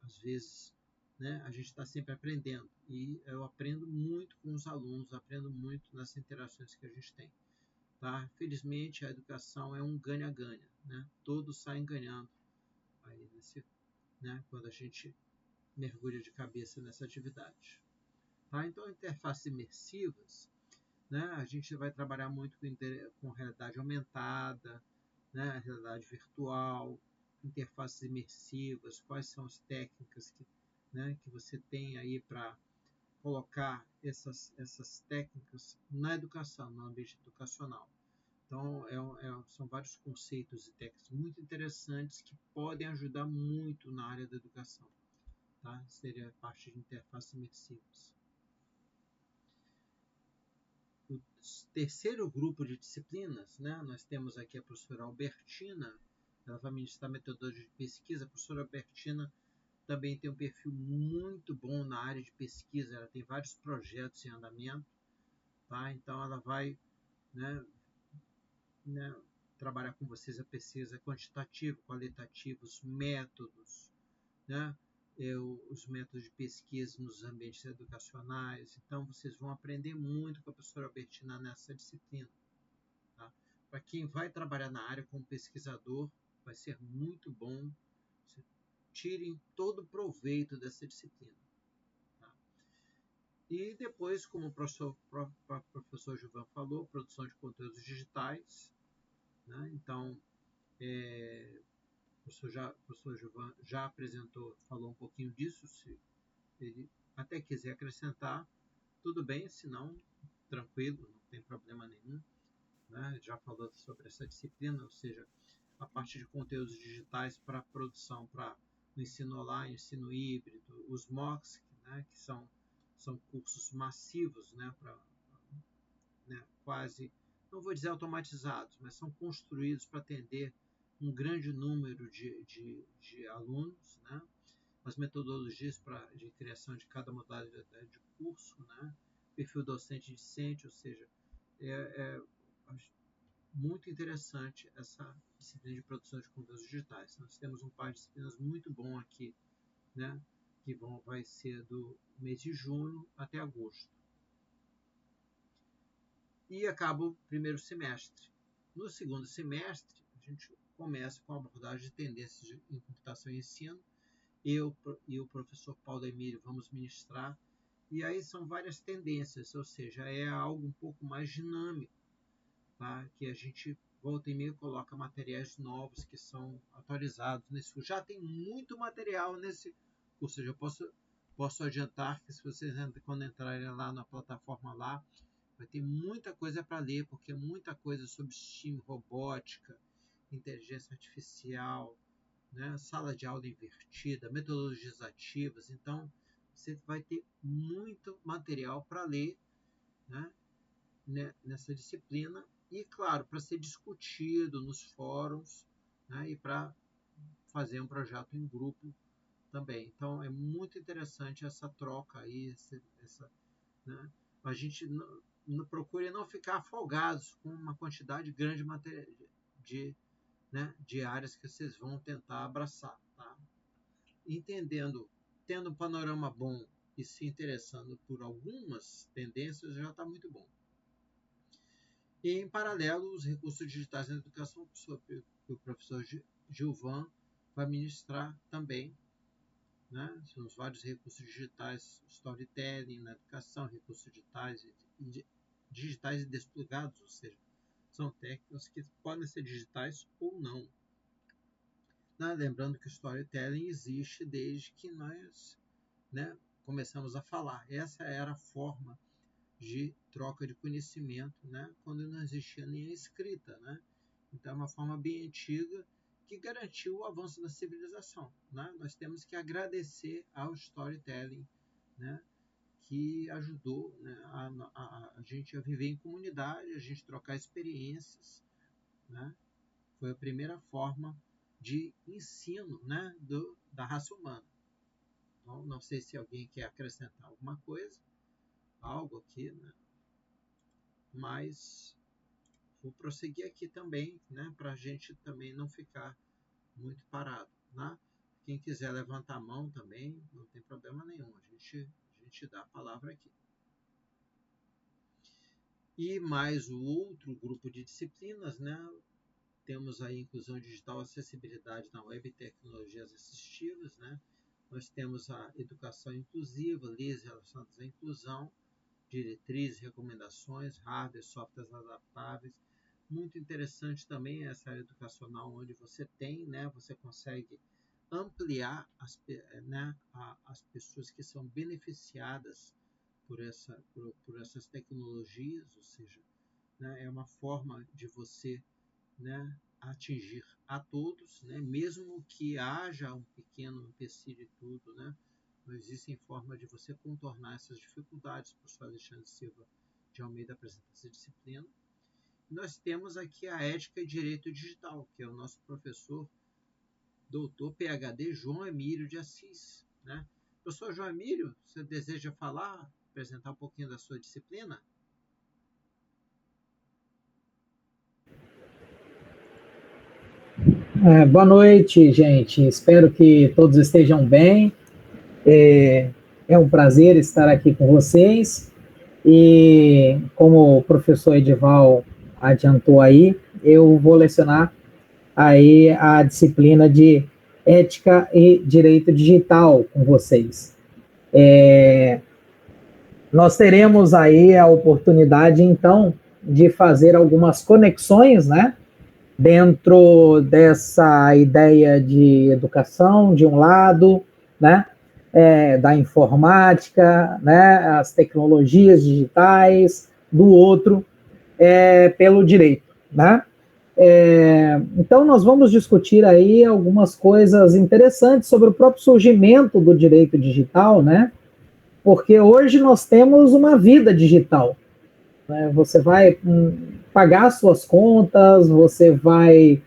às vezes, né, a gente está sempre aprendendo e eu aprendo muito com os alunos, aprendo muito nas interações que a gente tem. Tá? Felizmente, a educação é um ganha-ganha, né? Todos saem ganhando aí né, quando a gente mergulha de cabeça nessa atividade. Tá? Então, interfaces imersivas, né, a gente vai trabalhar muito com realidade aumentada, né, realidade virtual, interfaces imersivas, quais são as técnicas que você tem aí para colocar essas técnicas na educação, no ambiente educacional. Então, são vários conceitos e técnicas muito interessantes que podem ajudar muito na área da educação. Tá? Seria a parte de interfaces imersivas. O terceiro grupo de disciplinas, né, nós temos aqui a professora Albertina, ela vai ministrar metodologia de pesquisa. A professora Albertina também tem um perfil muito bom na área de pesquisa, ela tem vários projetos em andamento, tá? Então ela vai trabalhar com vocês a pesquisa quantitativa, qualitativa, os métodos, né? Os métodos de pesquisa nos ambientes educacionais. Então, vocês vão aprender muito com a professora Albertina nessa disciplina. Tá? Para quem vai trabalhar na área como pesquisador, vai ser muito bom. Tirem todo o proveito dessa disciplina. Tá? E depois, como o professor Gilvan falou, produção de conteúdos digitais. Né? Então, o professor Gilvan já apresentou, falou um pouquinho disso. Se ele até quiser acrescentar, tudo bem, se não, tranquilo, não tem problema nenhum. Né? Já falou sobre essa disciplina, ou seja, a parte de conteúdos digitais para produção, para o ensino online, ensino híbrido, os MOOCs, né, que são cursos massivos, né, quase, não vou dizer automatizados, mas são construídos para atender um grande número de alunos, né? As metodologias de criação de cada modalidade de curso, né? Perfil docente-discente, ou seja, é muito interessante essa disciplina de produção de conteúdos digitais. Nós temos um par de disciplinas muito bom aqui, né? Que vai ser do mês de junho até agosto. E acaba o primeiro semestre. No segundo semestre, a gente começa com a abordagem de tendências em computação e ensino. Eu e o professor Paulo Emílio vamos ministrar. E aí são várias tendências, ou seja, é algo um pouco mais dinâmico, tá? Que a gente volta e meia coloca materiais novos que são atualizados nesse curso. Já tem muito material nesse curso. Eu posso adiantar que se vocês quando entrarem lá na plataforma lá, vai ter muita coisa para ler, porque é muita coisa sobre STEAM, robótica, inteligência artificial, né, sala de aula invertida, metodologias ativas. Então, você vai ter muito material para ler, né, nessa disciplina e, claro, para ser discutido nos fóruns, né, e para fazer um projeto em grupo também. Então, é muito interessante essa troca aí, né? A gente não procure não ficar afogados com uma quantidade grande de áreas que vocês vão tentar abraçar, tá? Entendendo, tendo um panorama bom e se interessando por algumas tendências, já está muito bom. E, em paralelo, os recursos digitais na educação, que o professor Gilvan vai ministrar também, né? São os vários recursos digitais, storytelling na educação, recursos digitais e desplugados, ou seja, são técnicas que podem ser digitais ou não. Lembrando que o storytelling existe desde que nós, né, começamos a falar. Essa era a forma de troca de conhecimento, né, quando não existia nem a escrita, né? Então é uma forma bem antiga que garantiu o avanço da civilização, né? Nós temos que agradecer ao storytelling, né, que ajudou, né, a gente a viver em comunidade, a gente trocar experiências, né? Foi a primeira forma de ensino, né, da raça humana. Então, não sei se alguém quer acrescentar alguma coisa, algo aqui, né? Mas vou prosseguir aqui também, né, para a gente também não ficar muito parado, né? Quem quiser levantar a mão também, não tem problema nenhum, a gente dá a palavra aqui. E mais o outro grupo de disciplinas, né? Temos aí inclusão digital, acessibilidade na web e tecnologias assistivas, né? Nós temos a educação inclusiva, leis relacionadas à inclusão, diretrizes, recomendações, hardware, softwares adaptáveis. Muito interessante também essa área educacional, onde você tem, né, você consegue ampliar as pessoas que são beneficiadas por essas tecnologias, ou seja, né, é uma forma de você, né, atingir a todos, né, mesmo que haja um pequeno empecilho e tudo, né, não existem formas de você contornar essas dificuldades. O professor Alexandre Silva de Almeida apresenta essa disciplina. Nós temos aqui a ética e direito digital, que é o nosso professor doutor PhD João Emílio de Assis, né? Professor João Emílio, você deseja falar, apresentar um pouquinho da sua disciplina? Boa noite, gente. Espero que todos estejam bem. É um prazer estar aqui com vocês. E como o professor Edival adiantou aí, eu vou lecionar aí a disciplina de ética e direito digital com vocês. Nós teremos aí a oportunidade, então, de fazer algumas conexões, né, dentro dessa ideia de educação, de um lado, né, da informática, né, as tecnologias digitais, do outro, pelo direito, né? Então, nós vamos discutir aí algumas coisas interessantes sobre o próprio surgimento do direito digital, né? Porque hoje nós temos uma vida digital, né? Você vai pagar suas contas, você vai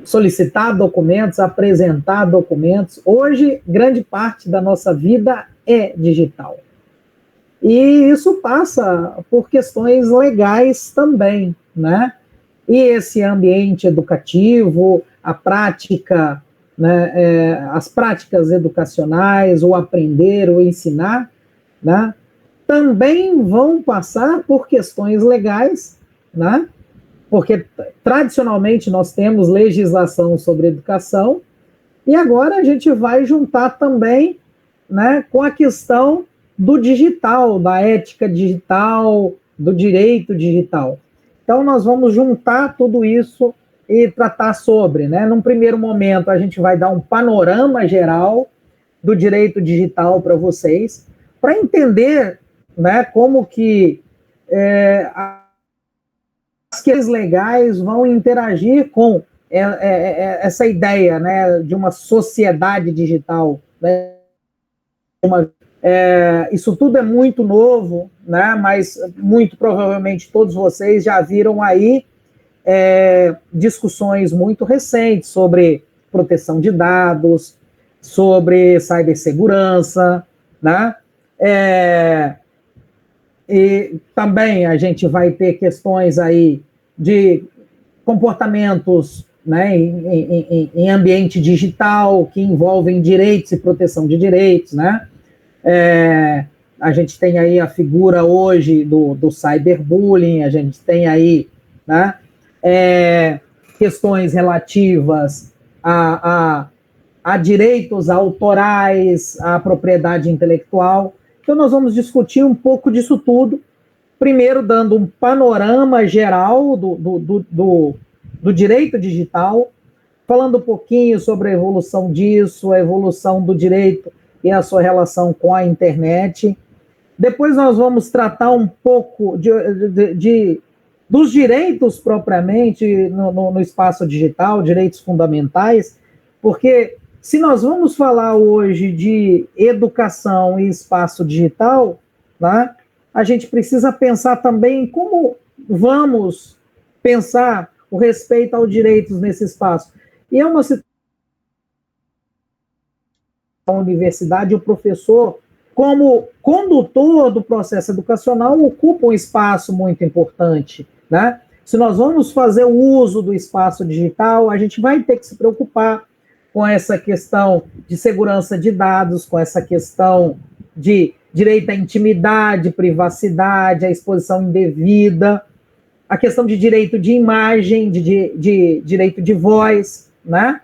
solicitar documentos, apresentar documentos. Hoje, grande parte da nossa vida é digital. E isso passa por questões legais também, né? E esse ambiente educativo, a prática, né, as práticas educacionais, o aprender, o ensinar, né, também vão passar por questões legais, né? Porque tradicionalmente nós temos legislação sobre educação, e agora a gente vai juntar também, né, com a questão do digital, da ética digital, do direito digital. Então, nós vamos juntar tudo isso e tratar sobre, né? Num primeiro momento, a gente vai dar um panorama geral do direito digital para vocês, para entender, né, como que as questões legais vão interagir com essa ideia, né, de uma sociedade digital, né? Isso tudo é muito novo, né, mas muito provavelmente todos vocês já viram aí discussões muito recentes sobre proteção de dados, sobre cibersegurança, né? E também a gente vai ter questões aí de comportamentos, né, em ambiente digital que envolvem direitos e proteção de direitos, né? A gente tem aí a figura hoje do cyberbullying, a gente tem aí, né, questões relativas a direitos autorais, à propriedade intelectual. Então, nós vamos discutir um pouco disso tudo, primeiro dando um panorama geral do direito digital, falando um pouquinho sobre a evolução disso, a evolução do direito e a sua relação com a internet. Depois nós vamos tratar um pouco dos direitos propriamente no espaço digital, direitos fundamentais, porque se nós vamos falar hoje de educação e espaço digital, né, a gente precisa pensar também como vamos pensar o respeito aos direitos nesse espaço. E é uma situação da universidade, o professor, como condutor do processo educacional, ocupa um espaço muito importante, né? Se nós vamos fazer o uso do espaço digital, a gente vai ter que se preocupar com essa questão de segurança de dados, com essa questão de direito à intimidade, privacidade, à exposição indevida, a questão de direito de imagem, de direito de voz, né?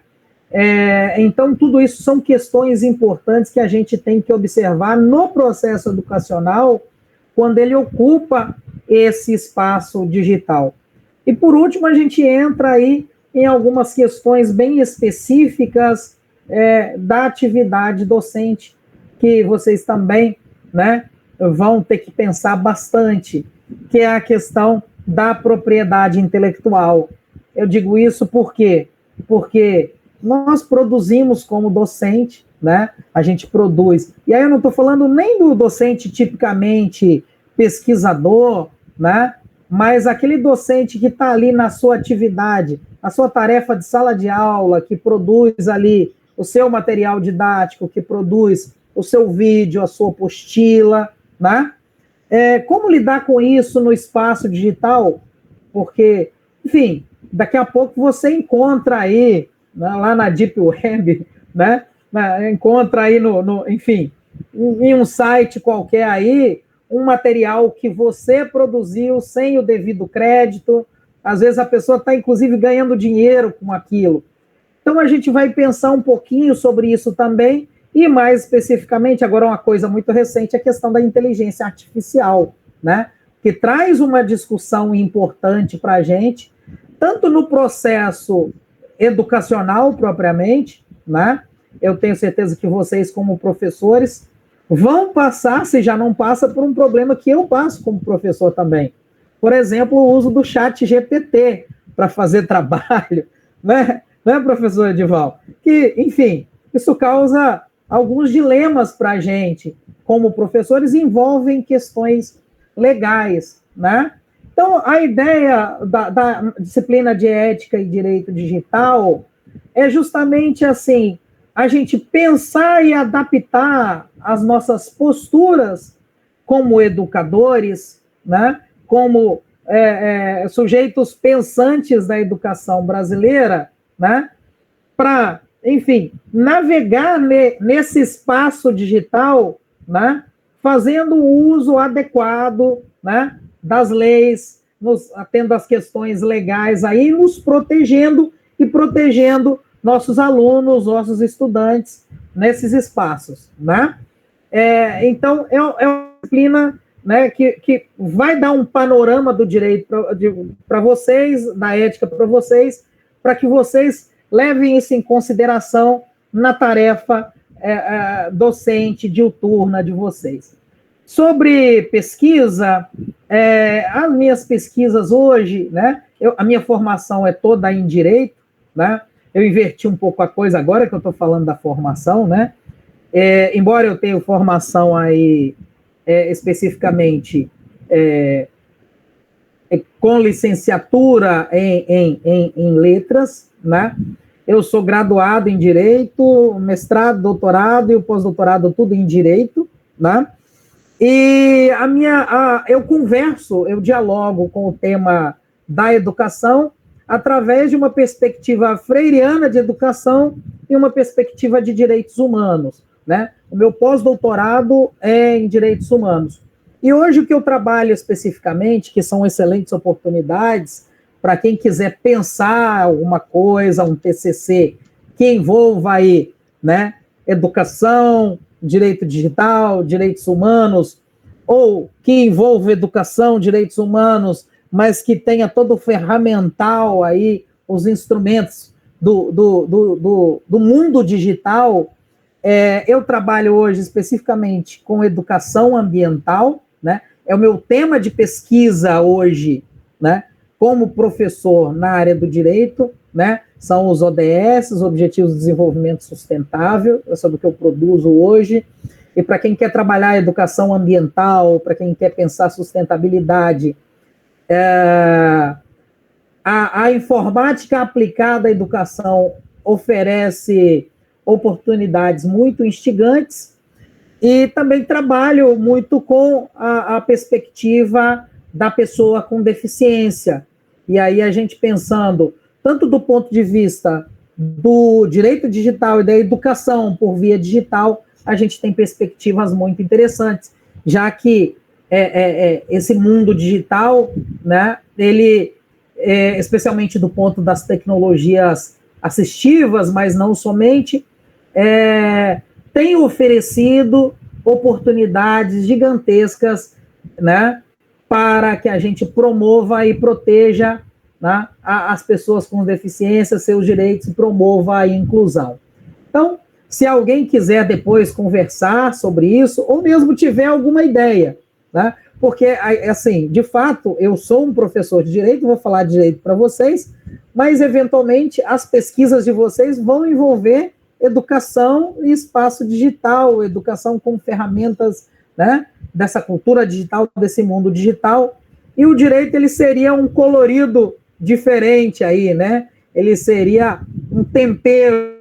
Então, tudo isso são questões importantes que a gente tem que observar no processo educacional quando ele ocupa esse espaço digital. E, por último, a gente entra aí em algumas questões bem específicas da atividade docente, que vocês também, né, vão ter que pensar bastante, que é a questão da propriedade intelectual. Eu digo isso por quê? Porque nós produzimos como docente, né, a gente produz, e aí eu não estou falando nem do docente tipicamente pesquisador, né, mas aquele docente que está ali na sua atividade, a sua tarefa de sala de aula, que produz ali o seu material didático, que produz o seu vídeo, a sua apostila, né? Como lidar com isso no espaço digital? Porque, enfim, daqui a pouco você encontra aí, né, lá na Deep Web, né? Encontra aí, enfim, em um site qualquer aí, um material que você produziu sem o devido crédito. Às vezes a pessoa está, inclusive, ganhando dinheiro com aquilo. Então, a gente vai pensar um pouquinho sobre isso também, e mais especificamente, agora uma coisa muito recente, a questão da inteligência artificial, né? Que traz uma discussão importante para a gente, tanto no processo educacional propriamente, né? Eu tenho certeza que vocês, como professores, vão passar, se já não passa, por um problema que eu passo como professor também. Por exemplo, o uso do chat GPT para fazer trabalho, né, professor Edival? Que, enfim, isso causa alguns dilemas para a gente, como professores, envolvem questões legais, né? Então, a ideia da disciplina de ética e direito digital é justamente assim, a gente pensar e adaptar as nossas posturas como educadores, né, como sujeitos pensantes da educação brasileira, né, para, enfim, navegar nesse espaço digital, né, fazendo o uso adequado, né, das leis, atendo às questões legais aí, nos protegendo e protegendo nossos alunos, nossos estudantes nesses espaços, né? Então, é uma disciplina né, que vai dar um panorama do direito para vocês, da ética para vocês, para que vocês levem isso em consideração na tarefa docente diuturna de vocês. Sobre pesquisa, as minhas pesquisas hoje, né, a minha formação é toda em direito, né, eu inverti um pouco a coisa agora que eu estou falando da formação, né, embora eu tenha formação aí especificamente com licenciatura em letras, né, eu sou graduado em direito, mestrado, doutorado e o pós-doutorado tudo em direito, né, e eu dialogo com o tema da educação através de uma perspectiva freiriana de educação e uma perspectiva de direitos humanos, né? O meu pós-doutorado é em direitos humanos. E hoje o que eu trabalho especificamente, que são excelentes oportunidades para quem quiser pensar alguma coisa, um TCC que envolva aí, né, educação, direito digital, direitos humanos, ou que envolva educação, direitos humanos, mas que tenha todo o ferramental aí, os instrumentos do mundo digital. Eu trabalho hoje especificamente com educação ambiental, né? É o meu tema de pesquisa hoje, né? Como professor na área do direito, né? São os ODS, os Objetivos de Desenvolvimento Sustentável, é sobre o que eu produzo hoje. E para quem quer trabalhar a educação ambiental, para quem quer pensar sustentabilidade, a informática aplicada à educação oferece oportunidades muito instigantes, e também trabalho muito com a perspectiva da pessoa com deficiência. E aí a gente pensando, tanto do ponto de vista do direito digital e da educação por via digital, a gente tem perspectivas muito interessantes, já que esse mundo digital, né, ele, especialmente do ponto das tecnologias assistivas, mas não somente, tem oferecido oportunidades gigantescas, né, para que a gente promova e proteja, né, as pessoas com deficiência, seus direitos, e promova a inclusão. Então, se alguém quiser depois conversar sobre isso, ou mesmo tiver alguma ideia, né, porque, assim, de fato, eu sou um professor de direito, vou falar de direito para vocês, mas, eventualmente, as pesquisas de vocês vão envolver educação e espaço digital, educação com ferramentas, né, dessa cultura digital, desse mundo digital, e o direito, ele seria um colorido diferente aí, né, ele seria um tempero,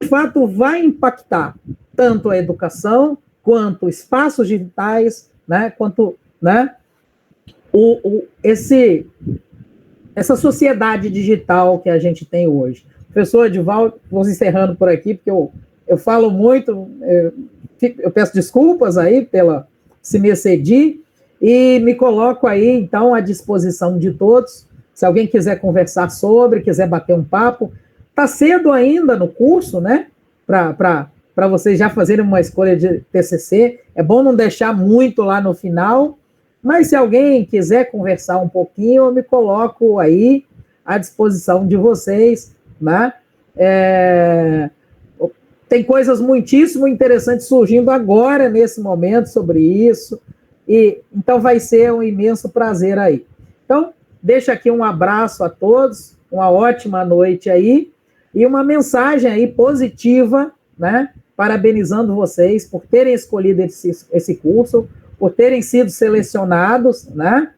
de fato, vai impactar tanto a educação, quanto espaços digitais, né, quanto, né, essa sociedade digital que a gente tem hoje. Professor Edivaldo, vou encerrando por aqui, porque eu falo muito, eu peço desculpas aí se me excedi, e me coloco aí, então, à disposição de todos. Se alguém quiser conversar sobre, quiser bater um papo, está cedo ainda no curso, né, para vocês já fazerem uma escolha de TCC, é bom não deixar muito lá no final, mas se alguém quiser conversar um pouquinho, eu me coloco aí à disposição de vocês, né? Tem coisas muitíssimo interessantes surgindo agora, nesse momento, sobre isso, e então vai ser um imenso prazer aí. Então, deixo aqui um abraço a todos, uma ótima noite aí, e uma mensagem aí positiva, né? Parabenizando vocês por terem escolhido esse curso, por terem sido selecionados, né?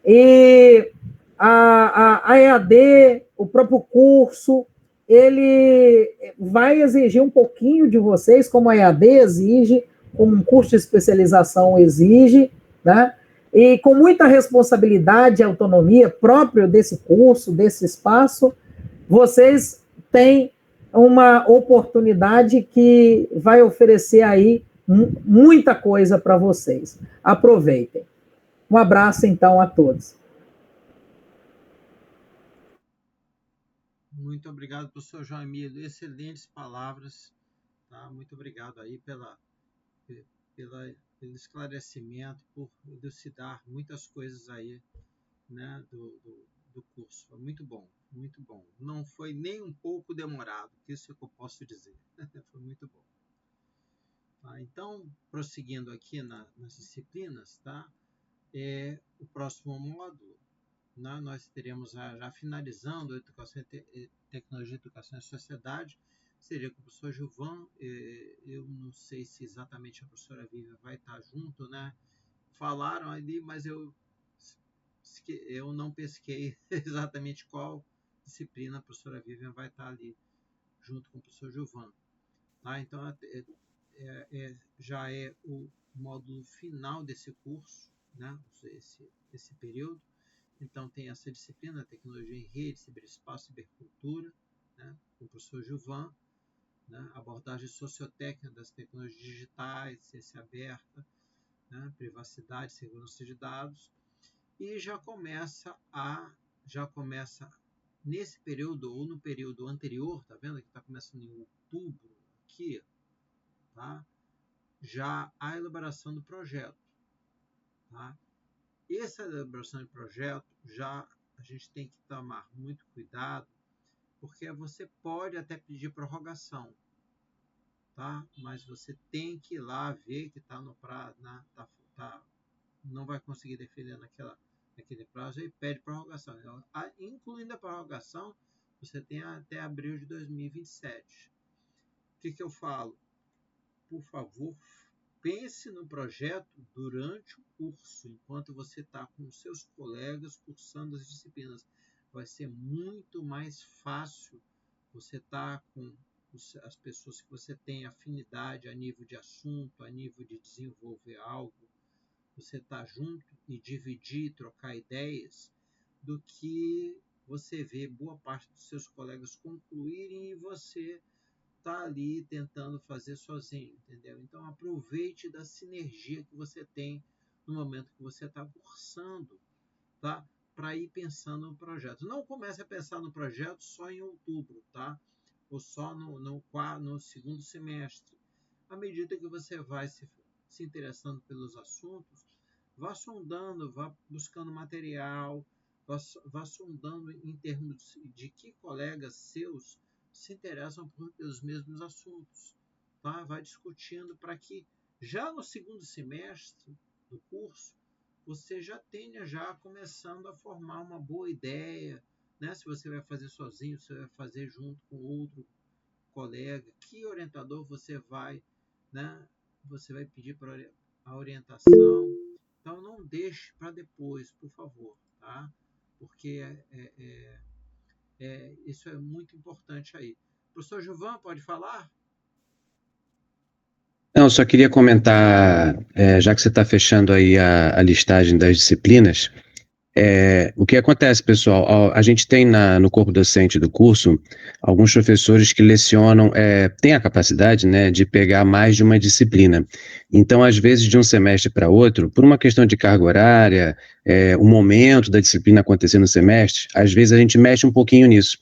E a EAD, o próprio curso, ele vai exigir um pouquinho de vocês, como a EAD exige, como um curso de especialização exige, né? E com muita responsabilidade e autonomia próprio desse curso, desse espaço, vocês têm uma oportunidade que vai oferecer aí muita coisa para vocês. Aproveitem. Um abraço, então, a todos. Muito obrigado, professor João Emílio. Excelentes palavras. Tá? Muito obrigado aí pelo esclarecimento, por elucidar muitas coisas aí, né, do curso. Foi muito bom, muito bom. Não foi nem um pouco demorado, isso é que eu posso dizer. Foi muito bom. Tá? Então, prosseguindo aqui nas disciplinas, tá? O próximo módulo, né, nós teremos já finalizando a educação, tecnologia, educação e sociedade, seria com o professor Gilvan. Eu não sei se exatamente a professora Vivian vai estar junto, né? Falaram ali, mas eu não pesquei exatamente qual disciplina a professora Vivian vai estar ali junto com o professor Gilvan. Tá? Então, já é o módulo final desse curso, né? Esse período. Então, tem essa disciplina, tecnologia em rede, ciberespaço, cibercultura, né? Com o professor Gilvan, né? Abordagem sociotécnica das tecnologias digitais, ciência aberta, né? Privacidade, segurança de dados. E já começa nesse período ou no período anterior, tá vendo que está começando em outubro aqui, tá? Já a elaboração do projeto, tá? Essa elaboração de projeto a gente tem que tomar muito cuidado, porque você pode até pedir prorrogação, tá? Mas você tem que ir lá ver que está no prazo, não vai conseguir defender naquele prazo e pede prorrogação. Então, incluindo a prorrogação, você tem até abril de 2027. O que eu falo? Por favor, pense no projeto durante o curso, enquanto você está com os seus colegas cursando as disciplinas. Vai ser muito mais fácil você estar com as pessoas que você tem afinidade a nível de assunto, a nível de desenvolver algo, você estar junto e dividir, trocar ideias, do que você ver boa parte dos seus colegas concluírem e você está ali tentando fazer sozinho, entendeu? Então, aproveite da sinergia que você tem no momento que você está cursando, tá? Para ir pensando no projeto. Não comece a pensar no projeto só em outubro, tá? Ou só no segundo semestre. À medida que você vai se interessando pelos assuntos, vá sondando, vá buscando material, vá sondando em termos de que colegas seus se interessam pelos mesmos assuntos, tá? Vai discutindo para que já no segundo semestre do curso você já tenha começando a formar uma boa ideia, né? Se você vai fazer sozinho, se você vai fazer junto com outro colega, que orientador você vai, né? Você vai pedir para a orientação. Então não deixe para depois, por favor, tá? Porque isso é muito importante aí. Professor Gilvan, pode falar? Não, só queria comentar, já que você está fechando aí a listagem das disciplinas, o que acontece, pessoal? A gente tem no corpo docente do curso alguns professores que lecionam, têm a capacidade, né, de pegar mais de uma disciplina. Então, às vezes, de um semestre para outro, por uma questão de carga horária, o momento da disciplina acontecer no semestre, às vezes a gente mexe um pouquinho nisso.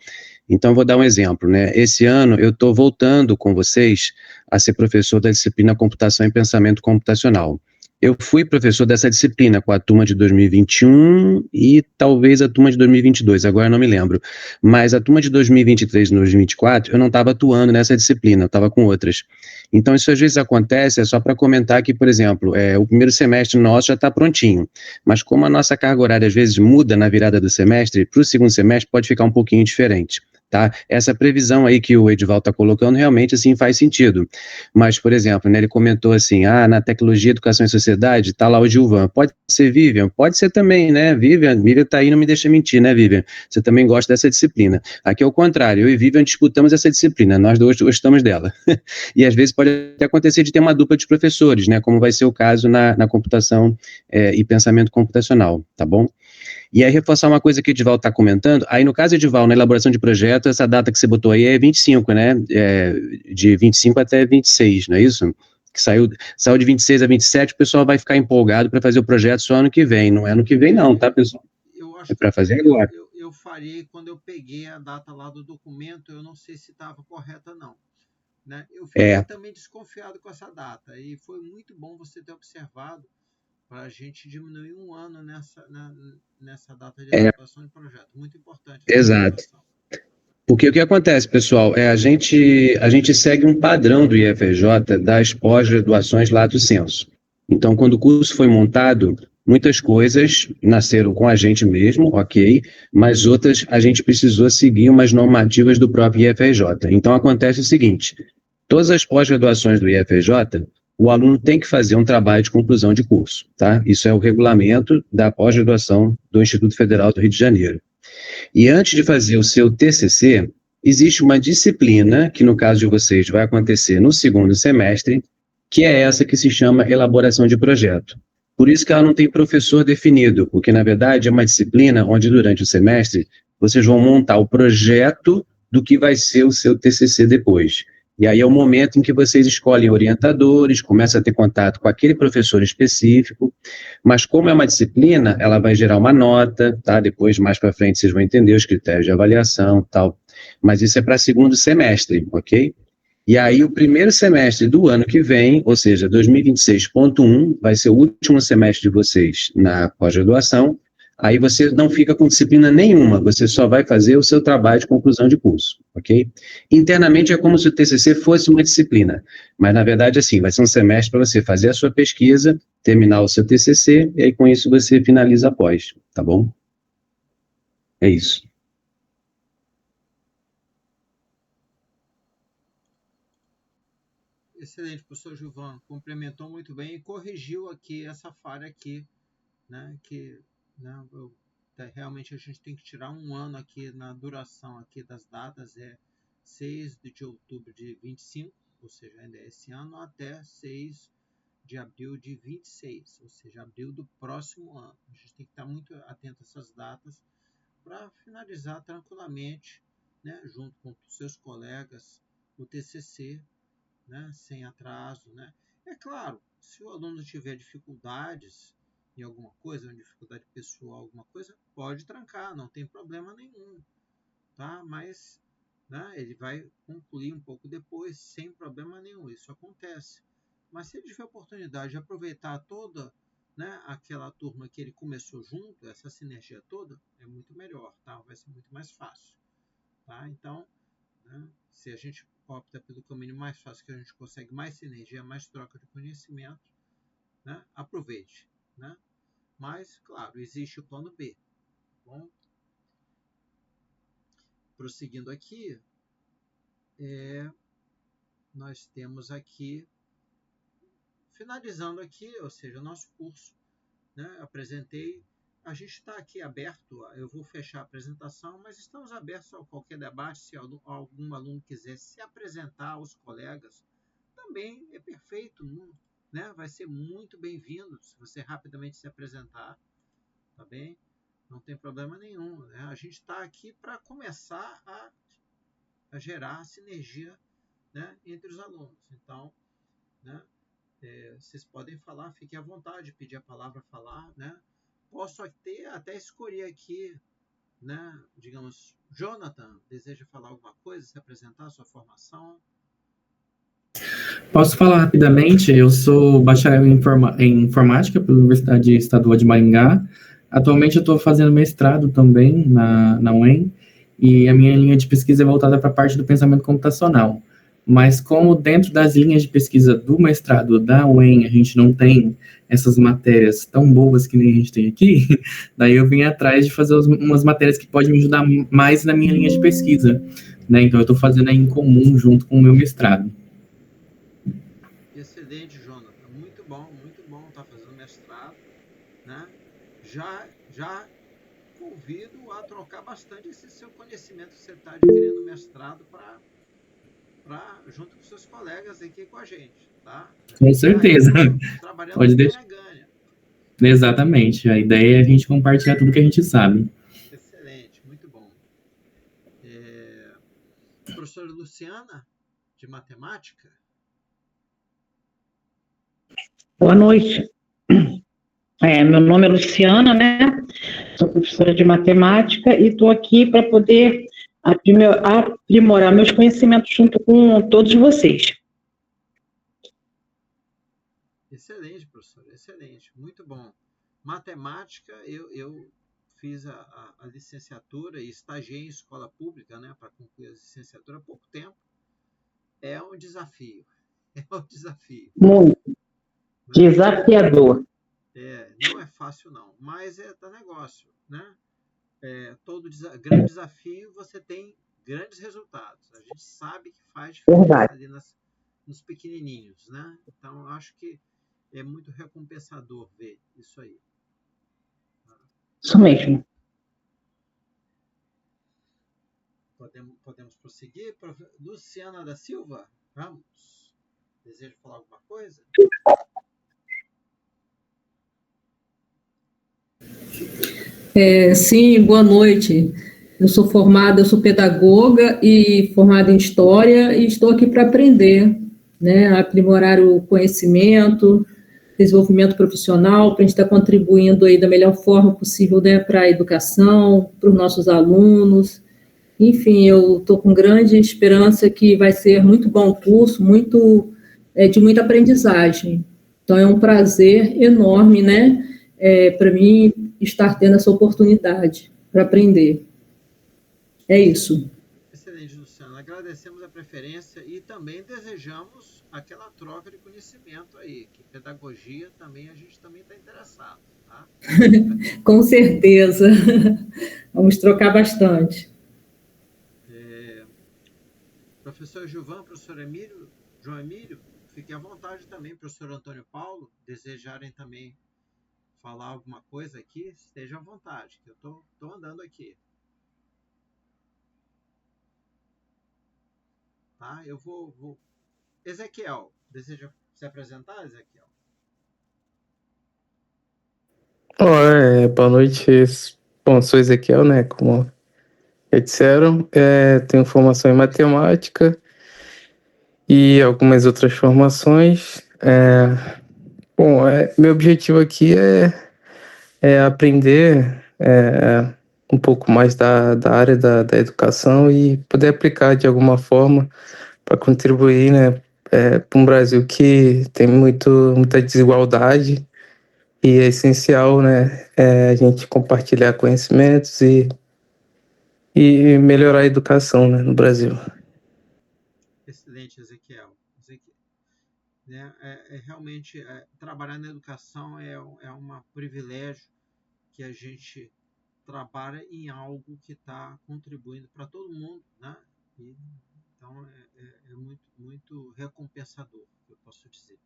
Então, eu vou dar um exemplo, né? Esse ano eu estou voltando com vocês a ser professor da disciplina Computação e Pensamento Computacional. Eu fui professor dessa disciplina com a turma de 2021 e talvez a turma de 2022, agora eu não me lembro. Mas a turma de 2023 e 2024, eu não estava atuando nessa disciplina, eu estava com outras. Então, isso às vezes acontece, é só para comentar que, por exemplo, o primeiro semestre nosso já está prontinho, mas como a nossa carga horária às vezes muda na virada do semestre, para o segundo semestre pode ficar um pouquinho diferente. Tá? Essa previsão aí que o Edivaldo está colocando realmente assim faz sentido. Mas, por exemplo, né, ele comentou assim, na tecnologia, educação e sociedade, está lá o Gilvan. Pode ser Vivian? Pode ser também, né? Vivian está aí, não me deixa mentir, né, Vivian? Você também gosta dessa disciplina. Aqui é o contrário, eu e Vivian disputamos essa disciplina, nós dois gostamos dela. E às vezes pode até acontecer de ter uma dupla de professores, né? Como vai ser o caso na computação e pensamento computacional, tá bom? E aí, reforçar uma coisa que o Edivaldo está comentando, aí no caso, Edivaldo, na elaboração de projeto, essa data que você botou aí é 25, né? De 25 até 26, não é isso? Que saiu de 26 a 27, o pessoal vai ficar empolgado para fazer o projeto só ano que vem. Não é ano que vem, não, tá, pessoal? É para fazer agora. Eu farei quando eu peguei a data lá do documento, eu não sei se estava correta, não. né? Eu fiquei também desconfiado com essa data, e foi muito bom você ter observado para a gente diminuir um ano nessa data de aprovação de projeto. Muito importante. Exato. Porque o que acontece, pessoal, a gente segue um padrão do IFRJ das pós-graduações lato sensu. Então, quando o curso foi montado, muitas coisas nasceram com a gente mesmo, ok, mas outras a gente precisou seguir umas normativas do próprio IFRJ. Então, acontece o seguinte, todas as pós-graduações do IFRJ, o aluno tem que fazer um trabalho de conclusão de curso, tá? Isso é o regulamento da pós-graduação do Instituto Federal do Rio de Janeiro. E antes de fazer o seu TCC, existe uma disciplina, que no caso de vocês vai acontecer no segundo semestre, que é essa que se chama elaboração de projeto. Por isso que ela não tem professor definido, porque na verdade é uma disciplina onde durante o semestre vocês vão montar o projeto do que vai ser o seu TCC depois. E aí é o momento em que vocês escolhem orientadores, começam a ter contato com aquele professor específico, mas como é uma disciplina, ela vai gerar uma nota, tá? Depois, mais para frente, vocês vão entender os critérios de avaliação e tal. Mas isso é para segundo semestre, ok? E aí o primeiro semestre do ano que vem, ou seja, 2026.1, vai ser o último semestre de vocês na pós-graduação. Aí você não fica com disciplina nenhuma, você só vai fazer o seu trabalho de conclusão de curso, ok? Internamente é como se o TCC fosse uma disciplina, mas na verdade assim, vai ser um semestre para você fazer a sua pesquisa, terminar o seu TCC, e aí com isso você finaliza a pós, tá bom? É isso. Excelente, professor Gilvan, complementou muito bem e corrigiu aqui essa falha aqui, né, que realmente a gente tem que tirar um ano aqui na duração aqui das datas, 6 de outubro de 25, ou seja, ainda é esse ano, até 6 de abril de 26, ou seja, abril do próximo ano. A gente tem que estar muito atento a essas datas para finalizar tranquilamente, né, junto com os seus colegas, o TCC, né, sem atraso, né? É claro, se o aluno tiver dificuldades em alguma coisa, uma dificuldade pessoal, alguma coisa, pode trancar, não tem problema nenhum, tá? Mas, né, ele vai concluir um pouco depois, sem problema nenhum, isso acontece. Mas se ele tiver a oportunidade de aproveitar toda, né, aquela turma que ele começou junto, essa sinergia toda, é muito melhor, tá? Vai ser muito mais fácil, tá? Então, né, se a gente opta pelo caminho mais fácil, que a gente consegue mais sinergia, mais troca de conhecimento, né, aproveite, né? Mas, claro, existe o plano B. Bom, prosseguindo aqui, nós temos aqui, finalizando aqui, ou seja, o nosso curso, né, apresentei, a gente está aqui aberto, eu vou fechar a apresentação, mas estamos abertos a qualquer debate, se algum aluno quiser se apresentar aos colegas, também é perfeito, né? Vai ser muito bem-vindo se você rapidamente se apresentar, tá bem? Não tem problema nenhum, né? A gente está aqui para começar a gerar sinergia, né, entre os alunos. Então, né, vocês podem falar, fiquem à vontade, pedir a palavra, falar, né? Posso até escolher aqui, né, digamos, Jonathan, deseja falar alguma coisa, se apresentar a sua formação? Posso falar rapidamente, eu sou bacharel em informática pela Universidade Estadual de Maringá. Atualmente eu estou fazendo mestrado também na UEM, e a minha linha de pesquisa é voltada para a parte do pensamento computacional. Mas como dentro das linhas de pesquisa do mestrado da UEM a gente não tem essas matérias tão boas que nem a gente tem aqui, daí eu vim atrás de fazer umas matérias que podem me ajudar mais na minha linha de pesquisa, né? Então eu estou fazendo aí em comum junto com o meu mestrado. Excelente, Jonathan. Muito bom estar fazendo mestrado, né? Já convido a trocar bastante esse seu conhecimento que você está adquirindo no mestrado junto com seus colegas aqui com a gente, tá? Com certeza. Trabalhando Pode deixar. ganha. Exatamente. A ideia é a gente compartilhar tudo que a gente sabe. Excelente, muito bom. Professora Luciana, de matemática? Boa noite. Meu nome é Luciana, né? Sou professora de matemática e estou aqui para poder aprimorar meus conhecimentos junto com todos vocês. Excelente, professor, excelente, muito bom. Matemática, eu fiz a licenciatura e estagiei em escola pública, né, para concluir a licenciatura há pouco tempo. É um desafio, é um desafio. Muito desafiador. Não é fácil não, mas é negócio, né? Todo grande desafio você tem grandes resultados. A gente sabe que faz diferença ali nos pequenininhos, né? Então, eu acho que é muito recompensador ver isso aí. Isso mesmo. Podemos prosseguir? Luciana da Silva, vamos. Deseja falar alguma coisa? Sim, boa noite. Eu sou pedagoga e formada em História e estou aqui para aprender, né, aprimorar o conhecimento, desenvolvimento profissional, para a gente estar contribuindo aí da melhor forma possível, né, para a educação, para os nossos alunos. Enfim, eu estou com grande esperança que vai ser muito bom o curso, de muita aprendizagem. Então, é um prazer enorme, né, para mim estar tendo essa oportunidade para aprender. É isso. Excelente, Luciana. Agradecemos a preferência e também desejamos aquela troca de conhecimento aí, que pedagogia também a gente também está interessado, tá? Com certeza. Vamos trocar bastante. Professor Gilvan, professor João Emílio, fiquem à vontade também, professor Antônio Paulo, desejarem também falar alguma coisa aqui, estejam à vontade, que eu estou andando aqui. Tá? Eu vou... Ezequiel, deseja se apresentar, Ezequiel? Boa noite. Bom, sou Ezequiel, né? Como já disseram, tenho formação em matemática e algumas outras formações. Meu objetivo aqui é aprender um pouco mais da área da educação e poder aplicar de alguma forma para contribuir, né, para um Brasil que tem muita desigualdade. E é essencial, né, a gente compartilhar conhecimentos e melhorar a educação, né, no Brasil. Excelente, Ezequiel. Né, realmente, trabalhar na educação é um privilégio que a gente trabalha em algo que está contribuindo para todo mundo, né? Então, é muito, muito recompensador, eu posso dizer.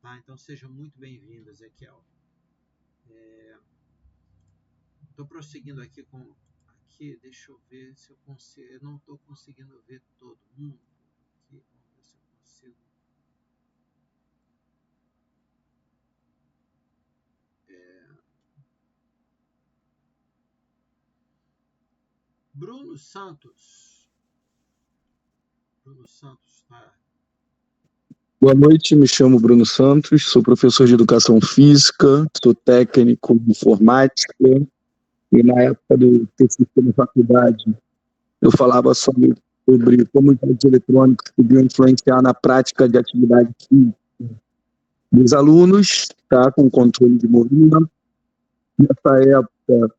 Tá? Então, seja muito bem-vindo, Ezequiel. Estou prosseguindo aqui deixa eu ver se eu consigo. Eu não estou conseguindo ver todo mundo. Aqui, vamos ver se eu consigo. Bruno Santos. Bruno Santos, tá? Boa noite, me chamo Bruno Santos, sou professor de Educação Física, sou técnico de informática e na época do TCC na faculdade eu falava sobre como os eletrônicos podiam influenciar na prática de atividade física dos alunos, tá, com controle de movimento. Nessa época,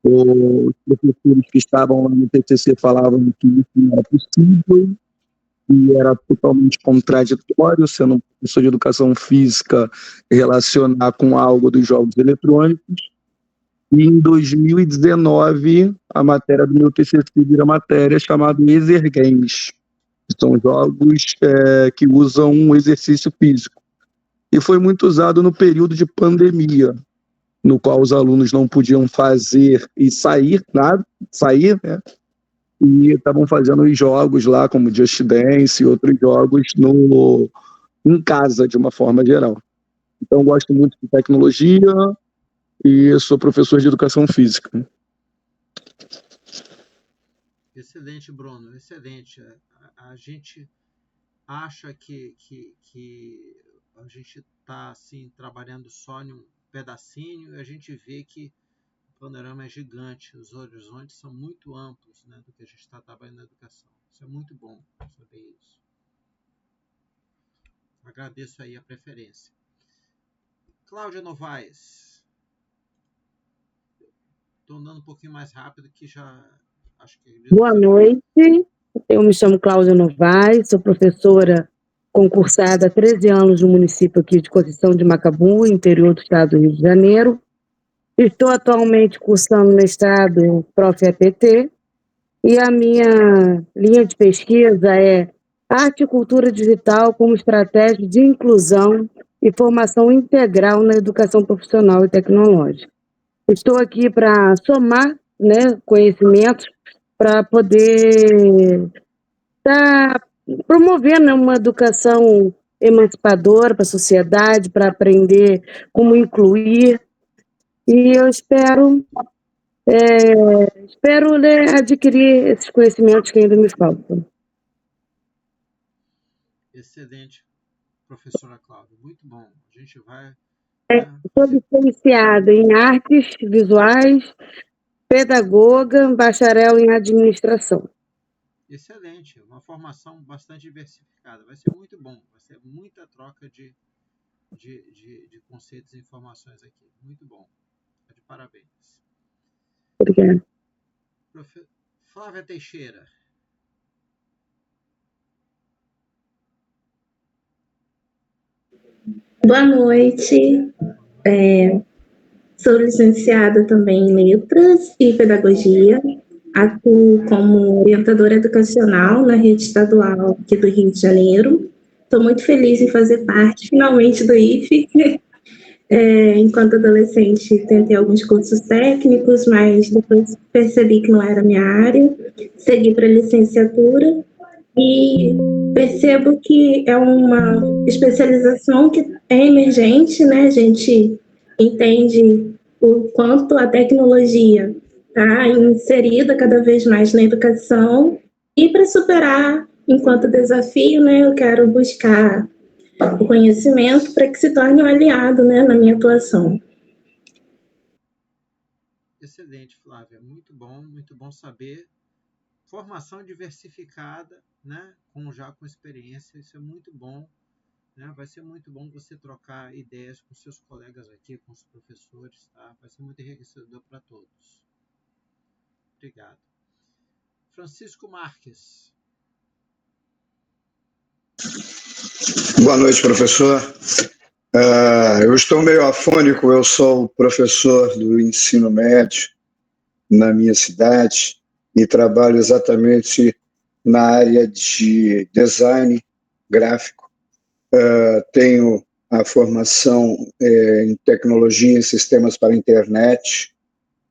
os professores que estavam lá no TCC falavam que isso não era possível, e era totalmente contraditório, sendo um professor de educação física, relacionar com algo dos jogos eletrônicos. E em 2019, a matéria do meu TCC vira matéria chamada Exer Games. São jogos que usam um exercício físico. E foi muito usado no período de pandemia, no qual os alunos não podiam fazer e sair, né? E estavam fazendo os jogos lá, como Just Dance e outros jogos em casa, de uma forma geral. Então, gosto muito de tecnologia e sou professor de educação física. Excelente, Bruno, excelente. A gente acha que a gente está assim, trabalhando só em um pedacinho, e a gente vê que panorama é gigante, os horizontes são muito amplos, né, do que a gente está trabalhando na educação. Isso é muito bom saber isso. Agradeço aí a preferência. Cláudia Novaes. Estou andando um pouquinho mais rápido que já acho que... Boa noite, eu me chamo Cláudia Novaes, sou professora concursada há 13 anos no município aqui de Conceição de Macabu, interior do estado do Rio de Janeiro. Estou atualmente cursando mestrado Prof. EPT e a minha linha de pesquisa é Arte e Cultura Digital como estratégia de inclusão e formação integral na educação profissional e tecnológica. Estou aqui para somar, né, conhecimentos para poder estar promovendo uma educação emancipadora para a sociedade, para aprender como incluir. E eu espero né, adquirir esses conhecimentos que ainda me faltam. Excelente, professora Cláudia, muito bom. A gente vai... Sou licenciada em artes visuais, pedagoga, bacharel em administração. Excelente, uma formação bastante diversificada. Vai ser muito bom, vai ser muita troca de conceitos e informações aqui. Muito bom. De parabéns. Obrigada. Flávia Teixeira. Boa noite. Sou licenciada também em Letras e Pedagogia. Atuo como orientadora educacional na rede estadual aqui do Rio de Janeiro. Estou muito feliz em fazer parte, finalmente, do IFE. Enquanto adolescente, tentei alguns cursos técnicos, mas depois percebi que não era a minha área. Segui para a licenciatura e percebo que é uma especialização que é emergente, né? A gente entende o quanto a tecnologia está inserida cada vez mais na educação, e para superar enquanto desafio, né, eu quero buscar o conhecimento para que se torne um aliado, né, na minha atuação. Excelente, Flávia, muito bom saber. Formação diversificada, né, com experiência, isso é muito bom, né? Vai ser muito bom você trocar ideias com seus colegas aqui, com os professores, tá? Vai ser muito enriquecedor para todos. Obrigado. Francisco Marques. Boa noite, professor. Eu estou meio afônico, eu sou professor do ensino médio na minha cidade e trabalho exatamente na área de design gráfico. Tenho a formação em tecnologia e sistemas para a internet.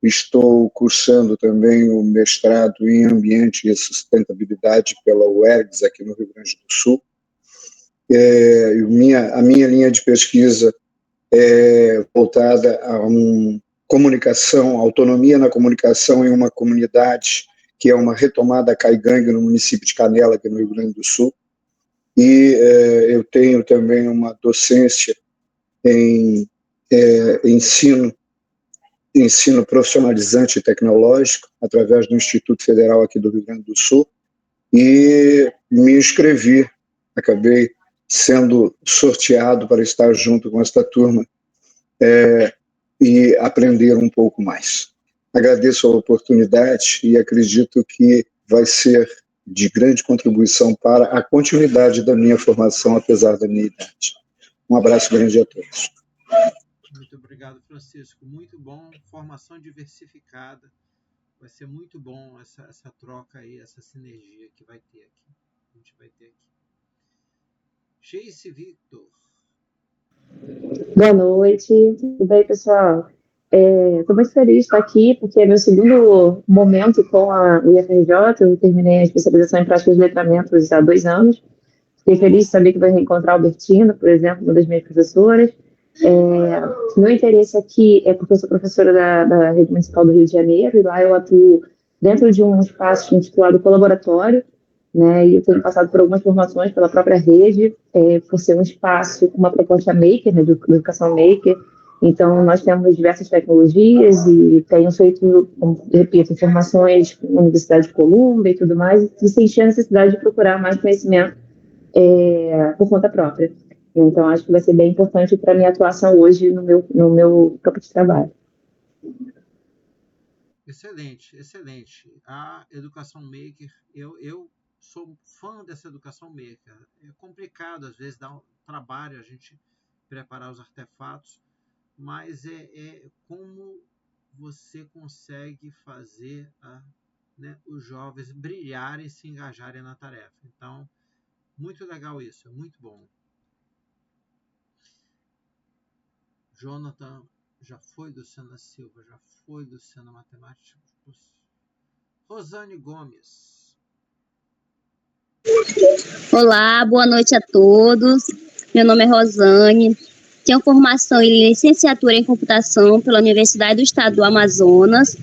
Estou cursando também o mestrado em ambiente e sustentabilidade pela UERGS, aqui no Rio Grande do Sul. A minha linha de pesquisa é voltada a comunicação, autonomia na comunicação em uma comunidade que é uma retomada caigangue no município de Canela, aqui no Rio Grande do Sul. E eu tenho também uma docência em ensino profissionalizante e tecnológico, através do Instituto Federal aqui do Rio Grande do Sul, e me inscrevi, acabei sendo sorteado para estar junto com esta turma e aprender um pouco mais. Agradeço a oportunidade e acredito que vai ser de grande contribuição para a continuidade da minha formação, apesar da minha idade. Um abraço grande a todos. Muito obrigado, Francisco. Muito bom. Formação diversificada. Vai ser muito bom essa troca aí, essa sinergia que vai ter aqui. A gente vai ter aqui. Geice Victor. Boa noite. Tudo bem, pessoal? Estou muito feliz de estar aqui, porque é meu segundo momento com a UFRJ. Eu terminei a especialização em práticas de letramentos há 2 anos. Fiquei feliz de saber que vai reencontrar a Albertina, por exemplo, uma das minhas professoras. Meu interesse aqui é porque eu sou professora da Rede Municipal do Rio de Janeiro, e lá eu atuo dentro de um espaço intitulado Colaboratório, né, e eu tenho passado por algumas formações pela própria rede, por ser um espaço com uma proposta maker, né, de educação maker, Então, nós temos diversas tecnologias e tenho feito, repito, informações na Universidade de Colômbia e tudo mais, e senti a necessidade de procurar mais conhecimento por conta própria. Então, acho que vai ser bem importante para a minha atuação hoje no meu campo de trabalho. Excelente, excelente. A educação maker, eu sou fã dessa educação maker. É complicado, às vezes, dá um trabalho a gente preparar os artefatos, mas é como você consegue fazer os jovens brilharem e se engajarem na tarefa. Então, muito legal isso, é muito bom. Jonathan já foi, Luciana Silva já foi, Luciana Matemática. Rosane Gomes. Olá, boa noite a todos. Meu nome é Rosane. Tenho formação em licenciatura em computação pela Universidade do Estado do Amazonas.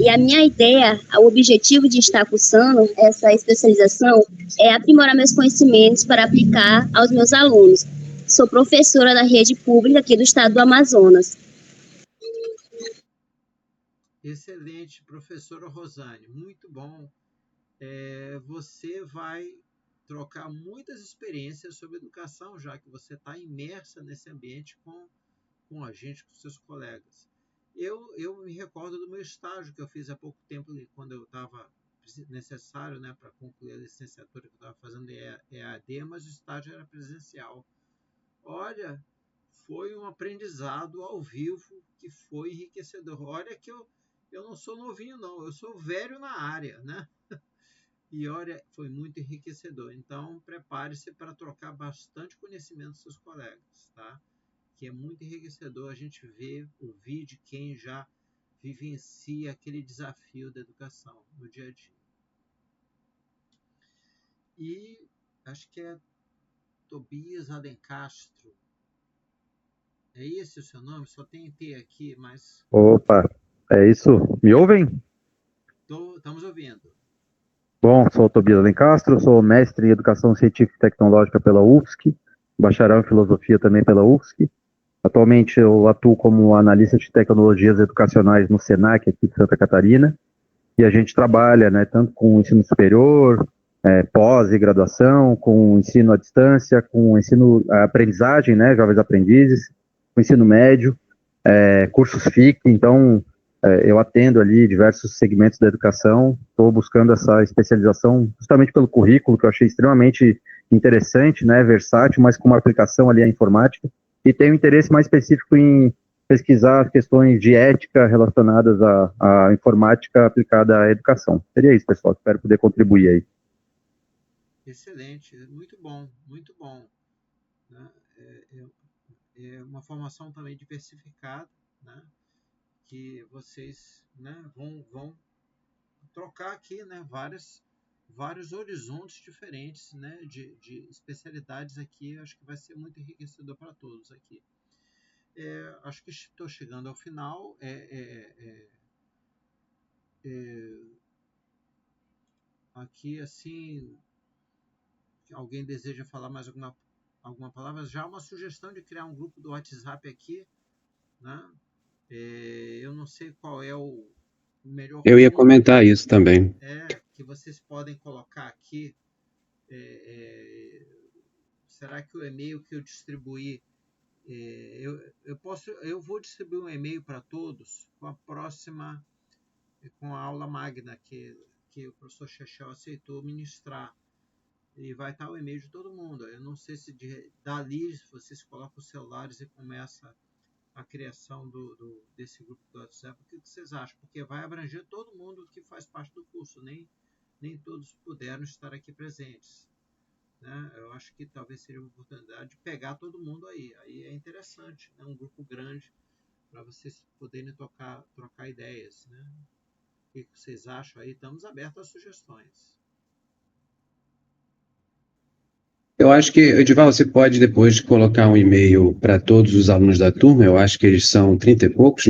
E a minha ideia, o objetivo de estar cursando essa especialização é aprimorar meus conhecimentos para aplicar aos meus alunos. Sou professora da rede pública aqui do Estado do Amazonas. Excelente, professora Rosane, muito bom. Você vai trocar muitas experiências sobre educação, já que você está imersa nesse ambiente com a gente, com seus colegas. Eu me recordo do meu estágio que eu fiz há pouco tempo, quando eu estava necessário, para concluir a licenciatura que eu estava fazendo EAD, mas o estágio era presencial. Olha, foi um aprendizado ao vivo que foi enriquecedor. Olha que eu não sou novinho, não, eu sou velho na área, né? E olha, foi muito enriquecedor. Então, prepare-se para trocar bastante conhecimento com seus colegas, tá? Que é muito enriquecedor a gente ouvir de quem já vivencia aquele desafio da educação no dia a dia. E acho que é Tobias Alencastro. É esse o seu nome? Só tem T aqui, mas... Opa, é isso. Me ouvem? Estamos ouvindo. Bom, sou o Tobias Alencastro, sou mestre em Educação Científica e Tecnológica pela UFSC, bacharel em Filosofia também pela UFSC. Atualmente eu atuo como analista de tecnologias educacionais no SENAC, aqui de Santa Catarina, e a gente trabalha, tanto com o ensino superior, pós e graduação, com ensino à distância, com ensino, aprendizagem, jovens aprendizes, com ensino médio, cursos FIC. Então eu atendo ali diversos segmentos da educação, estou buscando essa especialização justamente pelo currículo, que eu achei extremamente interessante, versátil, mas com uma aplicação ali à informática, e tenho interesse mais específico em pesquisar questões de ética relacionadas à informática aplicada à educação. Seria isso, pessoal, espero poder contribuir aí. Excelente, muito bom, muito bom. É uma formação também diversificada, que vocês vão trocar aqui vários horizontes diferentes de especialidades aqui. Acho que vai ser muito enriquecedor para todos aqui. Acho que estou chegando ao final. Aqui, assim, alguém deseja falar mais alguma palavra? Já uma sugestão de criar um grupo do WhatsApp aqui, eu não sei qual é o melhor. Eu ia comentar isso também. Que vocês podem colocar aqui. Será que o e-mail que eu distribuí, eu vou distribuir um e-mail para todos com a aula magna que o professor Chechel aceitou ministrar, e vai estar o e-mail de todo mundo. Eu não sei se dali vocês colocam os celulares e começa a criação desse grupo do WhatsApp. O que vocês acham? Porque vai abranger todo mundo que faz parte do curso, nem todos puderam estar aqui presentes, Eu acho que talvez seria uma oportunidade de pegar todo mundo aí é interessante, um grupo grande para vocês poderem trocar ideias, O que vocês acham aí? Estamos abertos às sugestões. Eu acho que, Edival, você pode depois colocar um e-mail para todos os alunos da turma, eu acho que eles são 30 e poucos,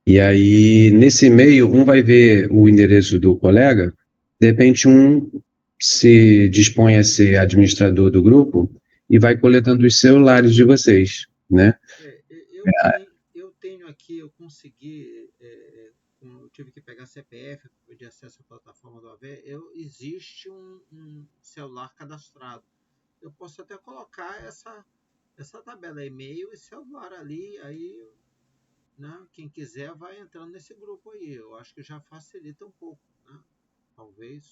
E aí, nesse e-mail, um vai ver o endereço do colega, de repente um se dispõe a ser administrador do grupo e vai coletando os celulares de vocês, Eu tenho aqui, eu consegui, eu tive que pegar CPF de acesso à plataforma do AVE, existe um celular cadastrado. Eu posso até colocar essa tabela, e-mail e celular ali, aí, né, quem quiser vai entrando nesse grupo aí. Eu acho que já facilita um pouco, né? Talvez.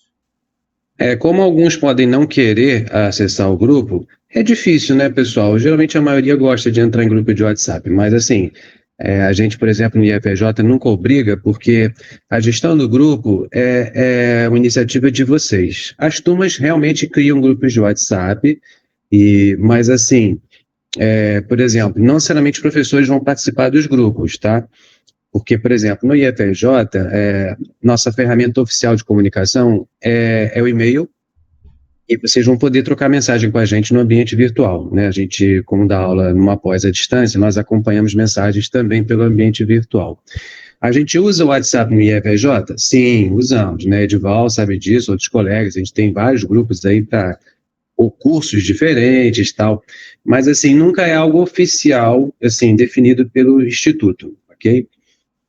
Como alguns podem não querer acessar o grupo, é difícil, né, pessoal? Geralmente a maioria gosta de entrar em grupo de WhatsApp, mas assim, a gente, por exemplo, no IFJ nunca obriga, porque a gestão do grupo é uma iniciativa de vocês. As turmas realmente criam grupos de WhatsApp, mas assim, por exemplo, não necessariamente os professores vão participar dos grupos, tá? Porque, por exemplo, no IFRJ, nossa ferramenta oficial de comunicação é o e-mail, e vocês vão poder trocar mensagem com a gente no ambiente virtual, né? A gente, como dá aula numa pós à distância, nós acompanhamos mensagens também pelo ambiente virtual. A gente usa o WhatsApp no IFRJ? Sim, usamos, né? Edival sabe disso, outros colegas, a gente tem vários grupos aí para cursos diferentes e tal, mas, assim, nunca é algo oficial, assim, definido pelo Instituto, ok?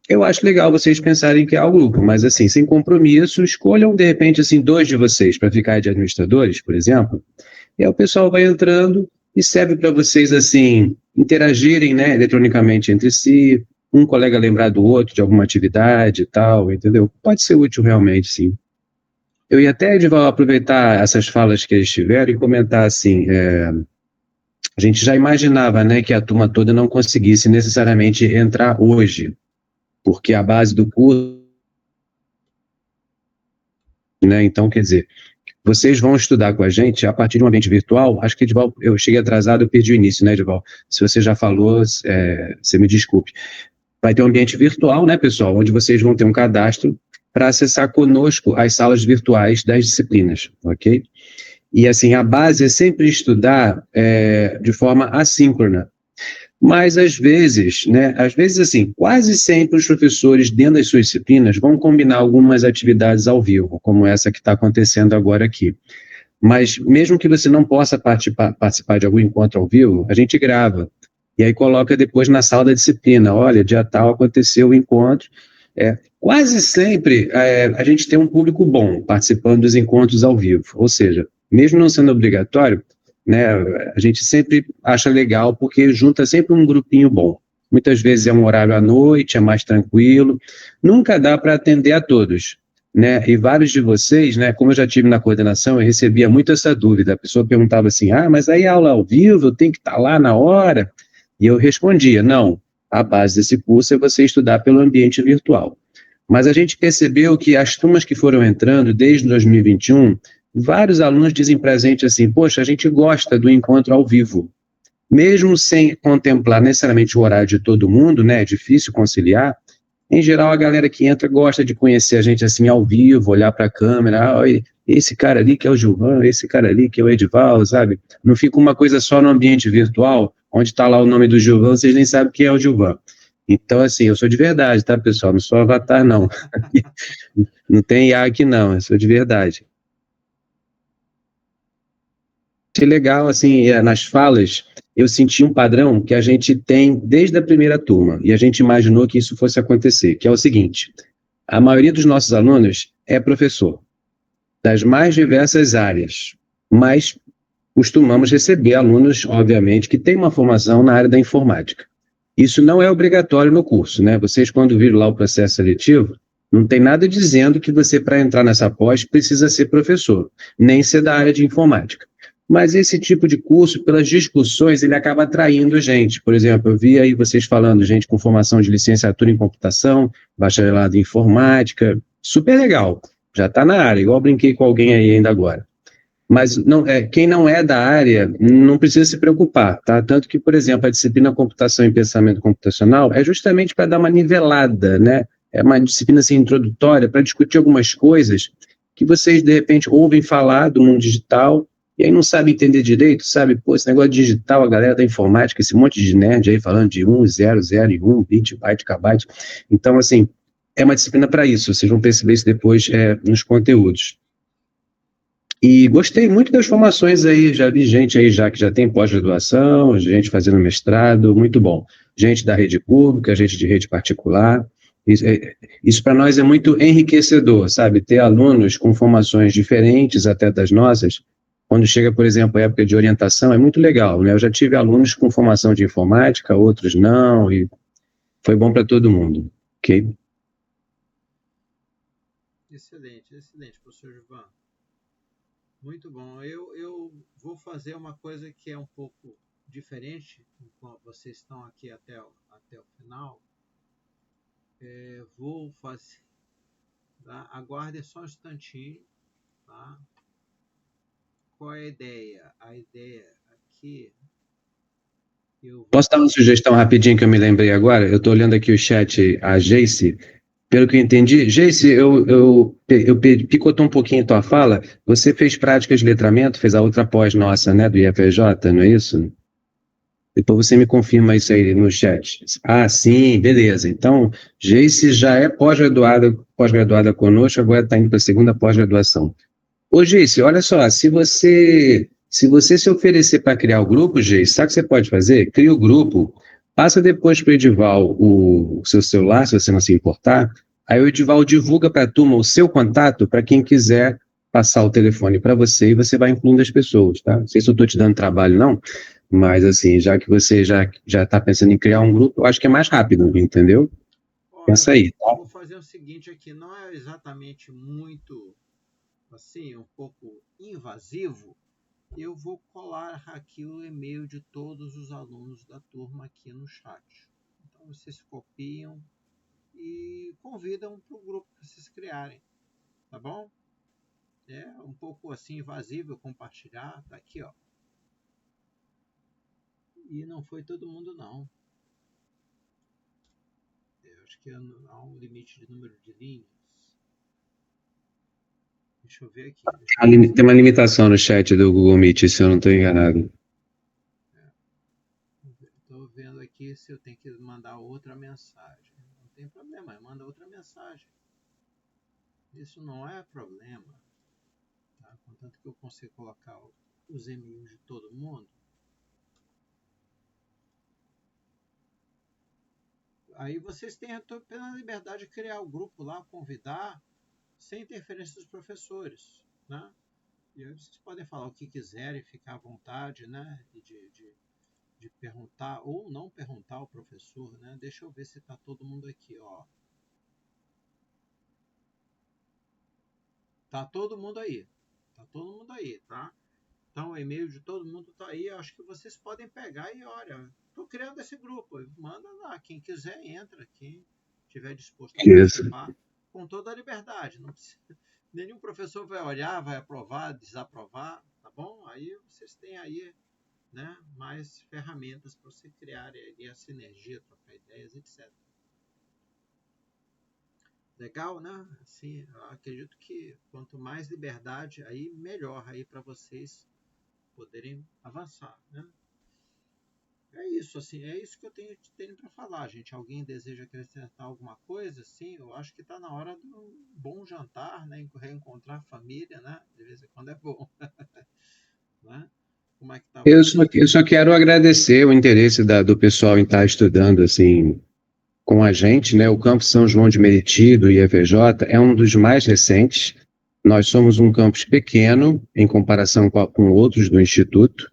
Eu acho legal vocês pensarem que é o grupo, mas assim, sem compromisso, escolham de repente assim 2 de vocês para ficar de administradores, por exemplo, e aí o pessoal vai entrando e serve para vocês assim interagirem, né, eletronicamente entre si, um colega lembrar do outro de alguma atividade e tal, entendeu? Pode ser útil realmente, sim. Eu ia até, Edival, aproveitar essas falas que eles tiveram e comentar assim, a gente já imaginava, né, que a turma toda não conseguisse necessariamente entrar hoje, porque a base do curso, né, então, quer dizer, vocês vão estudar com a gente a partir de um ambiente virtual. Acho que, Edival, eu cheguei atrasado, eu perdi o início, né, Edival? Se você já falou, você me desculpe. Vai ter um ambiente virtual, né, pessoal, onde vocês vão ter um cadastro para acessar conosco as salas virtuais das disciplinas, ok? E, assim, a base é sempre estudar de forma assíncrona. Mas, às vezes, assim, quase sempre os professores, dentro das suas disciplinas, vão combinar algumas atividades ao vivo, como essa que está acontecendo agora aqui. Mas, mesmo que você não possa participar de algum encontro ao vivo, a gente grava. E aí coloca depois na sala da disciplina, olha, dia tal aconteceu o encontro. Quase sempre a gente tem um público bom participando dos encontros ao vivo. Ou seja, mesmo não sendo obrigatório, né, a gente sempre acha legal porque junta sempre um grupinho bom. Muitas vezes é um horário à noite, é mais tranquilo, nunca dá para atender a todos, né? E vários de vocês, né, como eu já tive na coordenação, eu recebia muito essa dúvida. A pessoa perguntava assim, mas aí a aula ao vivo, tem que estar lá na hora? E eu respondia, não, a base desse curso é você estudar pelo ambiente virtual. Mas a gente percebeu que as turmas que foram entrando desde 2021, vários alunos dizem para a gente assim, poxa, a gente gosta do encontro ao vivo, mesmo sem contemplar necessariamente o horário de todo mundo, né, é difícil conciliar. Em geral, a galera que entra gosta de conhecer a gente assim ao vivo, olhar para a câmera, esse cara ali que é o Gilvan, esse cara ali que é o Edival, sabe? Não fica uma coisa só no ambiente virtual, onde está lá o nome do Gilvan, vocês nem sabem quem é o Gilvan. Então, assim, eu sou de verdade, tá, pessoal? Não sou avatar, não. Não tem IA aqui, não, eu sou de verdade. Legal, assim, nas falas, eu senti um padrão que a gente tem desde a primeira turma, e a gente imaginou que isso fosse acontecer, que é o seguinte, a maioria dos nossos alunos é professor, das mais diversas áreas, mas costumamos receber alunos, obviamente, que têm uma formação na área da informática. Isso não é obrigatório no curso, né? Vocês, quando viram lá o processo seletivo, não tem nada dizendo que você, para entrar nessa pós, precisa ser professor, nem ser da área de informática. Mas esse tipo de curso, pelas discussões, ele acaba atraindo gente. Por exemplo, eu vi aí vocês falando, gente com formação de licenciatura em computação, bacharelado em informática, super legal, já está na área, igual brinquei com alguém aí ainda agora. Mas quem não é da área não precisa se preocupar, tá? Tanto que, por exemplo, a disciplina Computação e Pensamento Computacional é justamente para dar uma nivelada, né? É uma disciplina assim, introdutória para discutir algumas coisas que vocês, de repente, ouvem falar do mundo digital e aí não sabe entender direito, sabe? Pô, esse negócio digital, a galera da informática, esse monte de nerd aí falando de 1, 0, 0 e 1, bit, byte, kbyte. Então, assim, é uma disciplina para isso. Vocês vão perceber isso depois nos conteúdos. E gostei muito das formações aí, já vi gente aí já que já tem pós-graduação, gente fazendo mestrado, muito bom. Gente da rede pública, gente de rede particular. Isso para nós é muito enriquecedor, sabe? Ter alunos com formações diferentes até das nossas, quando chega, por exemplo, a época de orientação, é muito legal, né? Eu já tive alunos com formação de informática, outros não, e foi bom para todo mundo, ok? Excelente, excelente, professor Gilvan. Muito bom. Eu vou fazer uma coisa que é um pouco diferente, enquanto vocês estão aqui até o final. Vou fazer, tá? Aguardem só um instantinho, tá? Qual é a ideia? A ideia aqui... Posso dar uma sugestão rapidinho que eu me lembrei agora? Eu estou olhando aqui o chat, a Geice. Pelo que eu entendi, Geice, eu picotou um pouquinho a tua fala. Você fez práticas de letramento, fez a outra pós nossa, né, do IFJ, não é isso? Depois você me confirma isso aí no chat. Ah, sim, beleza. Então, Geice já é pós-graduada conosco, agora está indo para a segunda pós-graduação. Ô, Geice, olha só, se você se oferecer para criar o grupo, Geice, sabe o que você pode fazer? Cria o grupo, passa depois para o Edival o seu celular, se você não se importar, aí o Edival divulga para a turma o seu contato para quem quiser passar o telefone para você e você vai incluindo as pessoas, tá? Não sei se eu estou te dando trabalho, não, mas assim, já que você já está pensando em criar um grupo, eu acho que é mais rápido, entendeu? Pensa aí, tá? Vou fazer o seguinte aqui, não é exatamente muito, assim, um pouco invasivo. Eu vou colar aqui o e-mail de todos os alunos da turma aqui no chat. Então, vocês copiam e convidam para o grupo que vocês criarem, tá bom? É um pouco assim invasivo compartilhar, tá aqui, ó. E não foi todo mundo, não. Eu acho que há um limite de número de linhas. Deixa eu ver aqui. Tem uma limitação no chat do Google Meet, se eu não estou enganado. Estou vendo aqui se eu tenho que mandar outra mensagem. Não tem problema, manda outra mensagem. Isso não é problema. Tá? Contanto que eu consigo colocar os e-mails de todo mundo. Aí vocês têm a plena liberdade de criar o grupo lá, convidar, sem interferência dos professores, né? E aí vocês podem falar o que quiserem, ficar à vontade, né? De perguntar ou não perguntar ao professor, né? Deixa eu ver se está todo mundo aqui, ó. Tá todo mundo aí. Tá todo mundo aí, tá? Então o e-mail de todo mundo tá aí. Eu acho que vocês podem pegar e, olha, tô criando esse grupo. Manda lá. Quem quiser, entra. Quem estiver disposto a participar, com toda a liberdade. Não precisa, nenhum professor vai olhar, vai aprovar, desaprovar, tá bom? Aí vocês têm aí, né, mais ferramentas para você criar a sinergia, trocar ideias, etc. Legal, né? Assim, eu acredito que quanto mais liberdade, aí melhor aí para vocês poderem avançar, né? É isso, assim, é isso que eu tenho para falar, gente. Alguém deseja acrescentar alguma coisa? Sim, eu acho que está na hora de um bom jantar, né? Reencontrar a família, né? De vez em quando é bom. Né? Como é que tá? Eu só quero agradecer o interesse do pessoal em estar estudando, assim, com a gente, né? O campus São João de Meriti, do IFJ, é um dos mais recentes. Nós somos um campus pequeno, em comparação com outros do Instituto,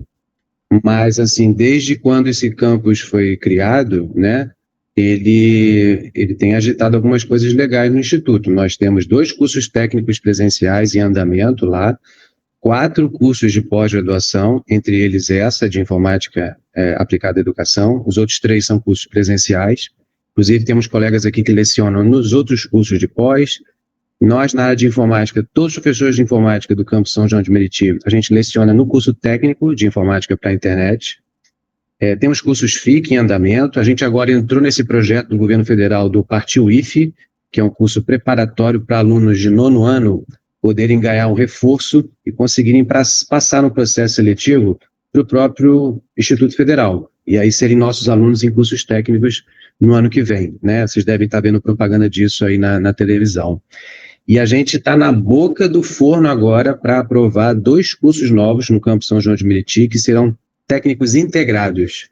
mas, assim, desde quando esse campus foi criado, né, ele tem agitado algumas coisas legais no Instituto. Nós temos 2 cursos técnicos presenciais em andamento lá, 4 cursos de pós-graduação, entre eles essa de Informática Aplicada à Educação. Os outros 3 são cursos presenciais. Inclusive, temos colegas aqui que lecionam nos outros cursos de pós. Nós, na área de informática, todos os professores de informática do campus São João de Meriti, a gente leciona no curso técnico de informática para a internet. Temos cursos FIC em andamento. A gente agora entrou nesse projeto do governo federal do Partiu IFE, que é um curso preparatório para alunos de 9º ano poderem ganhar um reforço e conseguirem passar no processo seletivo para o próprio Instituto Federal. E aí serem nossos alunos em cursos técnicos no ano que vem, né? Vocês devem estar vendo propaganda disso aí na televisão. E a gente está na boca do forno agora para aprovar 2 cursos novos no campus São João de Meriti, que serão técnicos integrados.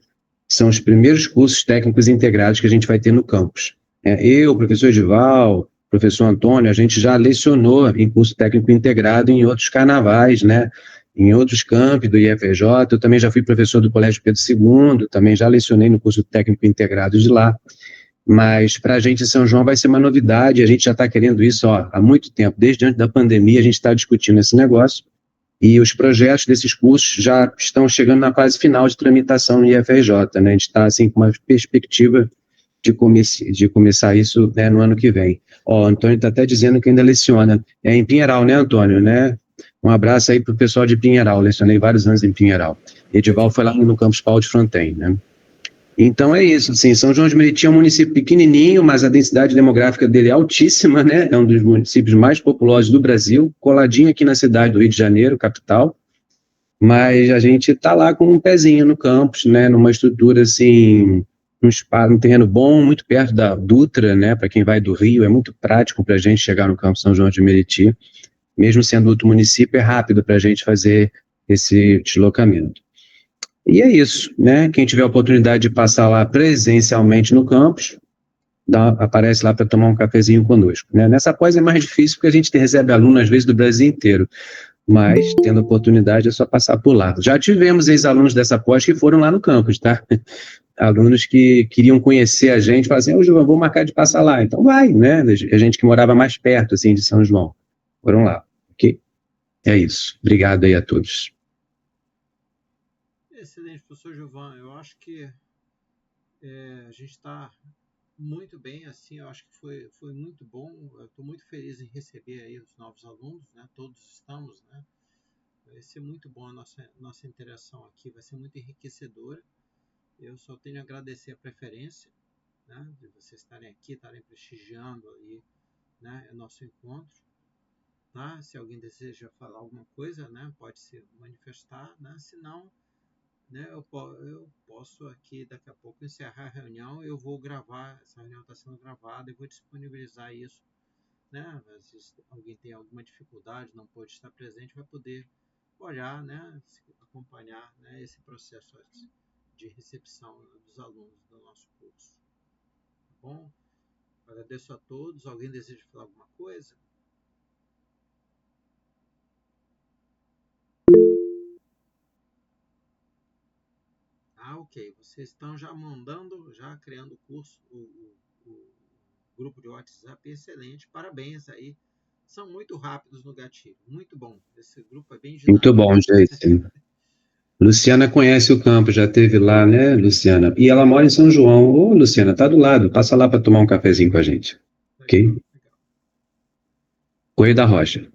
São os primeiros cursos técnicos integrados que a gente vai ter no campus. Eu, professor Edival, professor Antônio, a gente já lecionou em curso técnico integrado em outros carnavais, né? Em outros campi do IFRJ. Eu também já fui professor do Colégio Pedro II, também já lecionei no curso técnico integrado de lá. Mas para a gente em São João vai ser uma novidade, a gente já está querendo isso há muito tempo, desde antes da pandemia a gente está discutindo esse negócio, e os projetos desses cursos já estão chegando na fase final de tramitação no IFRJ, né? A gente está assim, com uma perspectiva de começar isso, né, no ano que vem. O Antônio está até dizendo que ainda leciona, é em Pinheiral, né, Antônio, né? Um abraço aí para o pessoal de Pinheiral, lecionei vários anos em Pinheiral. Edival foi lá no campus Paulo de Fronten, né? Então é isso, assim, São João de Meriti é um município pequenininho, mas a densidade demográfica dele é altíssima, né? É um dos municípios mais populosos do Brasil, coladinho aqui na cidade do Rio de Janeiro, capital, mas a gente está lá com um pezinho no campus, né? Numa estrutura, assim, um terreno bom, muito perto da Dutra, né? Para quem vai do Rio, é muito prático para a gente chegar no campus São João de Meriti, mesmo sendo outro município, é rápido para a gente fazer esse deslocamento. E é isso, né? Quem tiver a oportunidade de passar lá presencialmente no campus, aparece lá para tomar um cafezinho conosco, né? Nessa pós é mais difícil porque a gente recebe aluno às vezes do Brasil inteiro, mas tendo oportunidade é só passar por lá. Já tivemos ex-alunos dessa pós que foram lá no campus, tá? Alunos que queriam conhecer a gente, falaram assim, João, vou marcar de passar lá. Então vai, né? A gente que morava mais perto, assim, de São João. Foram lá, ok? É isso. Obrigado aí a todos. Excelente, professor Gilvan. Eu acho que a gente está muito bem, assim, eu acho que foi muito bom. Eu estou muito feliz em receber aí os novos alunos, né? Todos estamos, né? Vai ser muito bom a nossa interação aqui, vai ser muito enriquecedora. Eu só tenho a agradecer a preferência, né? De vocês estarem aqui, estarem prestigiando aí, né? O nosso encontro, tá? Se alguém deseja falar alguma coisa, né? Pode se manifestar, né? Se não, né, eu posso aqui daqui a pouco encerrar a reunião. Eu vou gravar, essa reunião está sendo gravada e vou disponibilizar isso, né? Se alguém tem alguma dificuldade, não pode estar presente, vai poder olhar, né, acompanhar, né, esse processo de recepção dos alunos do nosso curso. Tá bom? Agradeço a todos. Alguém deseja falar alguma coisa? Ok. Vocês estão já mandando, já criando o curso, o grupo de WhatsApp, excelente. Parabéns aí. São muito rápidos no gatilho. Muito bom. Esse grupo é bem dinâmico. Muito bom, gente. Luciana conhece o campo, já esteve lá, né, Luciana? E ela mora em São João. Ô, Luciana, tá do lado. Passa lá para tomar um cafezinho com a gente. Ok? Correio da Rocha.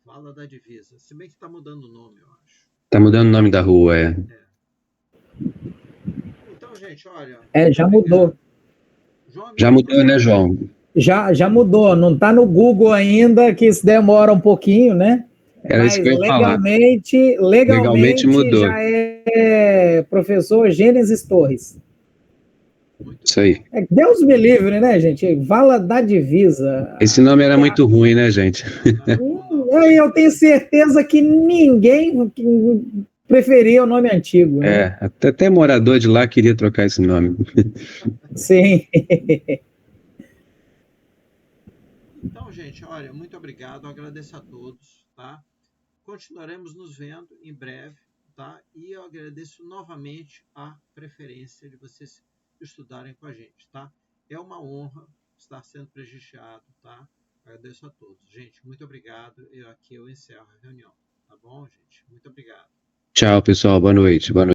Fala da Divisa. Se bem que está mudando o nome, eu acho. Tá mudando o nome da rua, é. Então, gente, olha... já mudou. Já mudou, né, João? Já mudou. Não está no Google ainda, que isso demora um pouquinho, né? Era isso que eu ia falar. Legalmente mudou. Já é professor Gênesis Torres. Isso aí. Deus me livre, né, gente? Vala da Divisa. Esse nome era muito ruim, né, gente? Eu tenho certeza que ninguém preferia o nome antigo. Né? Até morador de lá queria trocar esse nome. Sim. Então, gente, olha, muito obrigado. Agradeço a todos, tá? Continuaremos nos vendo em breve, tá? E eu agradeço novamente a preferência de vocês estudarem com a gente, tá? É uma honra estar sendo prestigiado, tá? Agradeço a todos. Gente, muito obrigado. Aqui eu encerro a reunião, tá bom, gente? Muito obrigado. Tchau, pessoal. Boa noite. Boa noite.